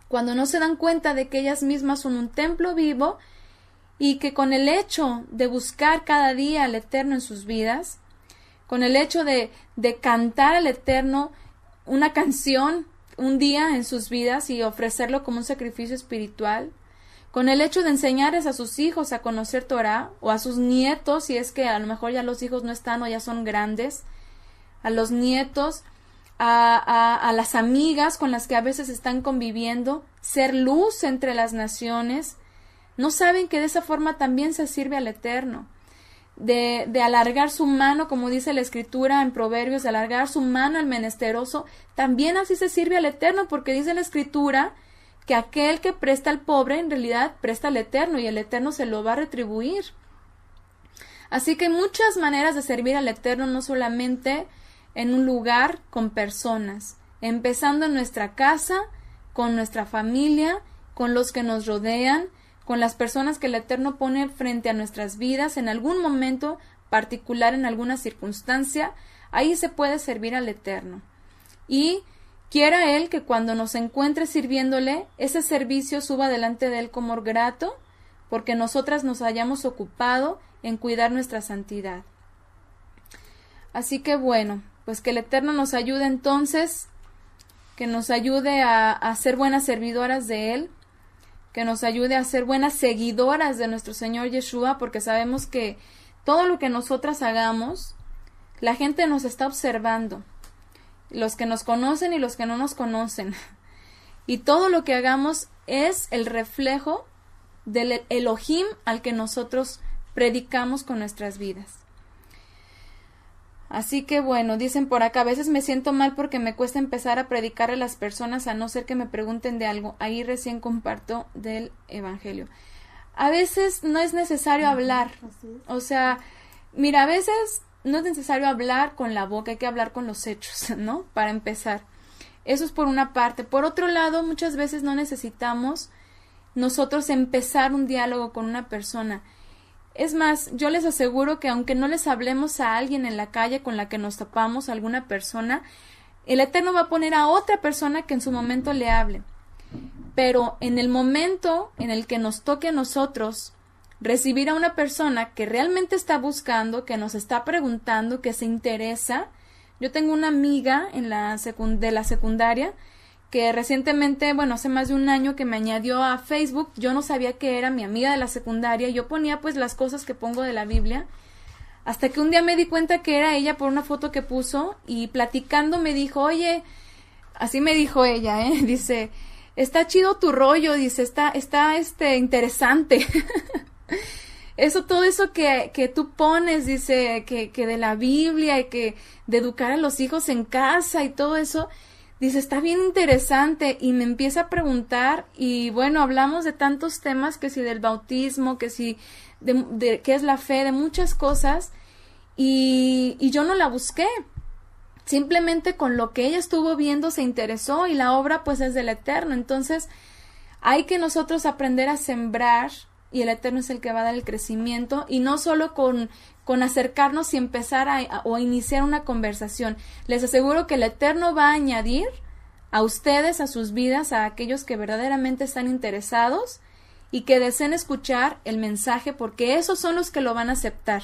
cuando no se dan cuenta de que ellas mismas son un templo vivo y que con el hecho de buscar cada día al Eterno en sus vidas, con el hecho de cantar al Eterno una canción un día en sus vidas y ofrecerlo como un sacrificio espiritual, con el hecho de enseñarles a sus hijos a conocer Torah, o a sus nietos, si es que a lo mejor ya los hijos no están o ya son grandes, a los nietos, a las amigas con las que a veces están conviviendo, ser luz entre las naciones. No saben que de esa forma también se sirve al Eterno, de alargar su mano, como dice la Escritura en Proverbios, de alargar su mano al menesteroso. También así se sirve al Eterno, porque dice la Escritura que aquel que presta al pobre en realidad presta al Eterno, y el Eterno se lo va a retribuir. Así que hay muchas maneras de servir al Eterno, no solamente en un lugar con personas, empezando en nuestra casa, con nuestra familia, con los que nos rodean, con las personas que el Eterno pone frente a nuestras vidas en algún momento particular, en alguna circunstancia. Ahí se puede servir al Eterno. Y quiera Él que cuando nos encuentre sirviéndole, ese servicio suba delante de Él como grato, porque nosotras nos hayamos ocupado en cuidar nuestra santidad. Así que bueno, pues que el Eterno nos ayude entonces, que nos ayude a ser buenas servidoras de Él, que nos ayude a ser buenas seguidoras de nuestro Señor Yeshua, porque sabemos que todo lo que nosotras hagamos, la gente nos está observando, los que nos conocen y los que no nos conocen, y todo lo que hagamos es el reflejo del Elohim al que nosotros predicamos con nuestras vidas. Así que bueno, dicen por acá, a veces me siento mal porque me cuesta empezar a predicar a las personas a no ser que me pregunten de algo. Ahí recién comparto del Evangelio. A veces no es necesario hablar. O sea, mira, a veces no es necesario hablar con la boca, hay que hablar con los hechos, ¿no? Para empezar. Eso es por una parte. Por otro lado, muchas veces no necesitamos nosotros empezar un diálogo con una persona. Es más, yo les aseguro que aunque no les hablemos a alguien en la calle con la que nos topamos, a alguna persona, el Eterno va a poner a otra persona que en su momento le hable. Pero en el momento en el que nos toque a nosotros recibir a una persona que realmente está buscando, que nos está preguntando, que se interesa. Yo tengo una amiga de la secundaria que recientemente, bueno, hace más de un año que me añadió a Facebook. Yo no sabía que era mi amiga de la secundaria. Yo ponía pues las cosas que pongo de la Biblia, hasta que un día me di cuenta que era ella por una foto que puso, y platicando me dijo, oye, así me dijo ella, dice, está chido tu rollo, dice, está interesante. Todo eso que tú pones, dice, que de la Biblia y que de educar a los hijos en casa y todo eso, dice, está bien interesante. Y me empieza a preguntar, y bueno, hablamos de tantos temas, que si del bautismo, que si de qué es la fe, de muchas cosas, y yo no la busqué. Simplemente con lo que ella estuvo viendo se interesó, y la obra pues es del Eterno. Entonces hay que nosotros aprender a sembrar, y el Eterno es el que va a dar el crecimiento, y no solo con acercarnos y empezar o iniciar una conversación. Les aseguro que el Eterno va a añadir a ustedes, a sus vidas, a aquellos que verdaderamente están interesados y que deseen escuchar el mensaje, porque esos son los que lo van a aceptar.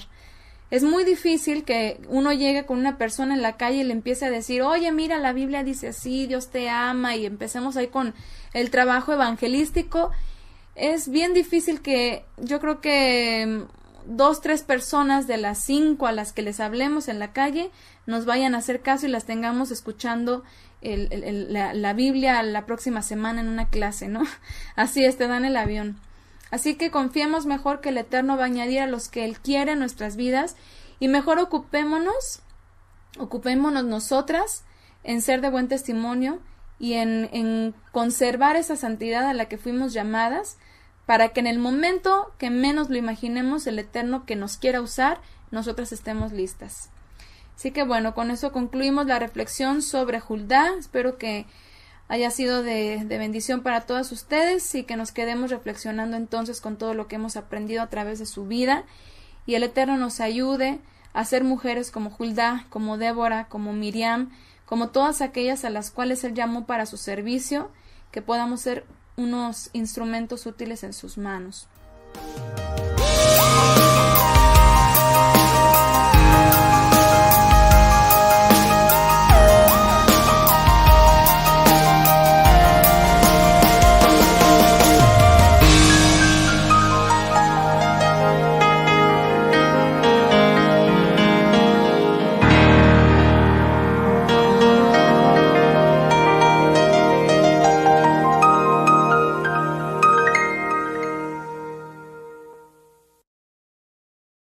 Es muy difícil que uno llegue con una persona en la calle y le empiece a decir, oye, mira, la Biblia dice así, Dios te ama, y empecemos ahí con el trabajo evangelístico. Es bien difícil que, yo creo que 2, 3 personas de las 5 a las que les hablemos en la calle nos vayan a hacer caso y las tengamos escuchando la Biblia la próxima semana en una clase, ¿no? Así es, te dan el avión. Así que confiemos mejor que el Eterno va a añadir a los que Él quiere en nuestras vidas, y mejor ocupémonos nosotras en ser de buen testimonio y en conservar esa santidad a la que fuimos llamadas, para que en el momento que menos lo imaginemos, el Eterno que nos quiera usar, nosotras estemos listas. Así que bueno, con eso concluimos la reflexión sobre Judá. Espero que haya sido de bendición para todas ustedes y que nos quedemos reflexionando entonces con todo lo que hemos aprendido a través de su vida, y el Eterno nos ayude a ser mujeres como Judá, como Débora, como Miriam, como todas aquellas a las cuales Él llamó para su servicio, que podamos ser unos instrumentos útiles en sus manos.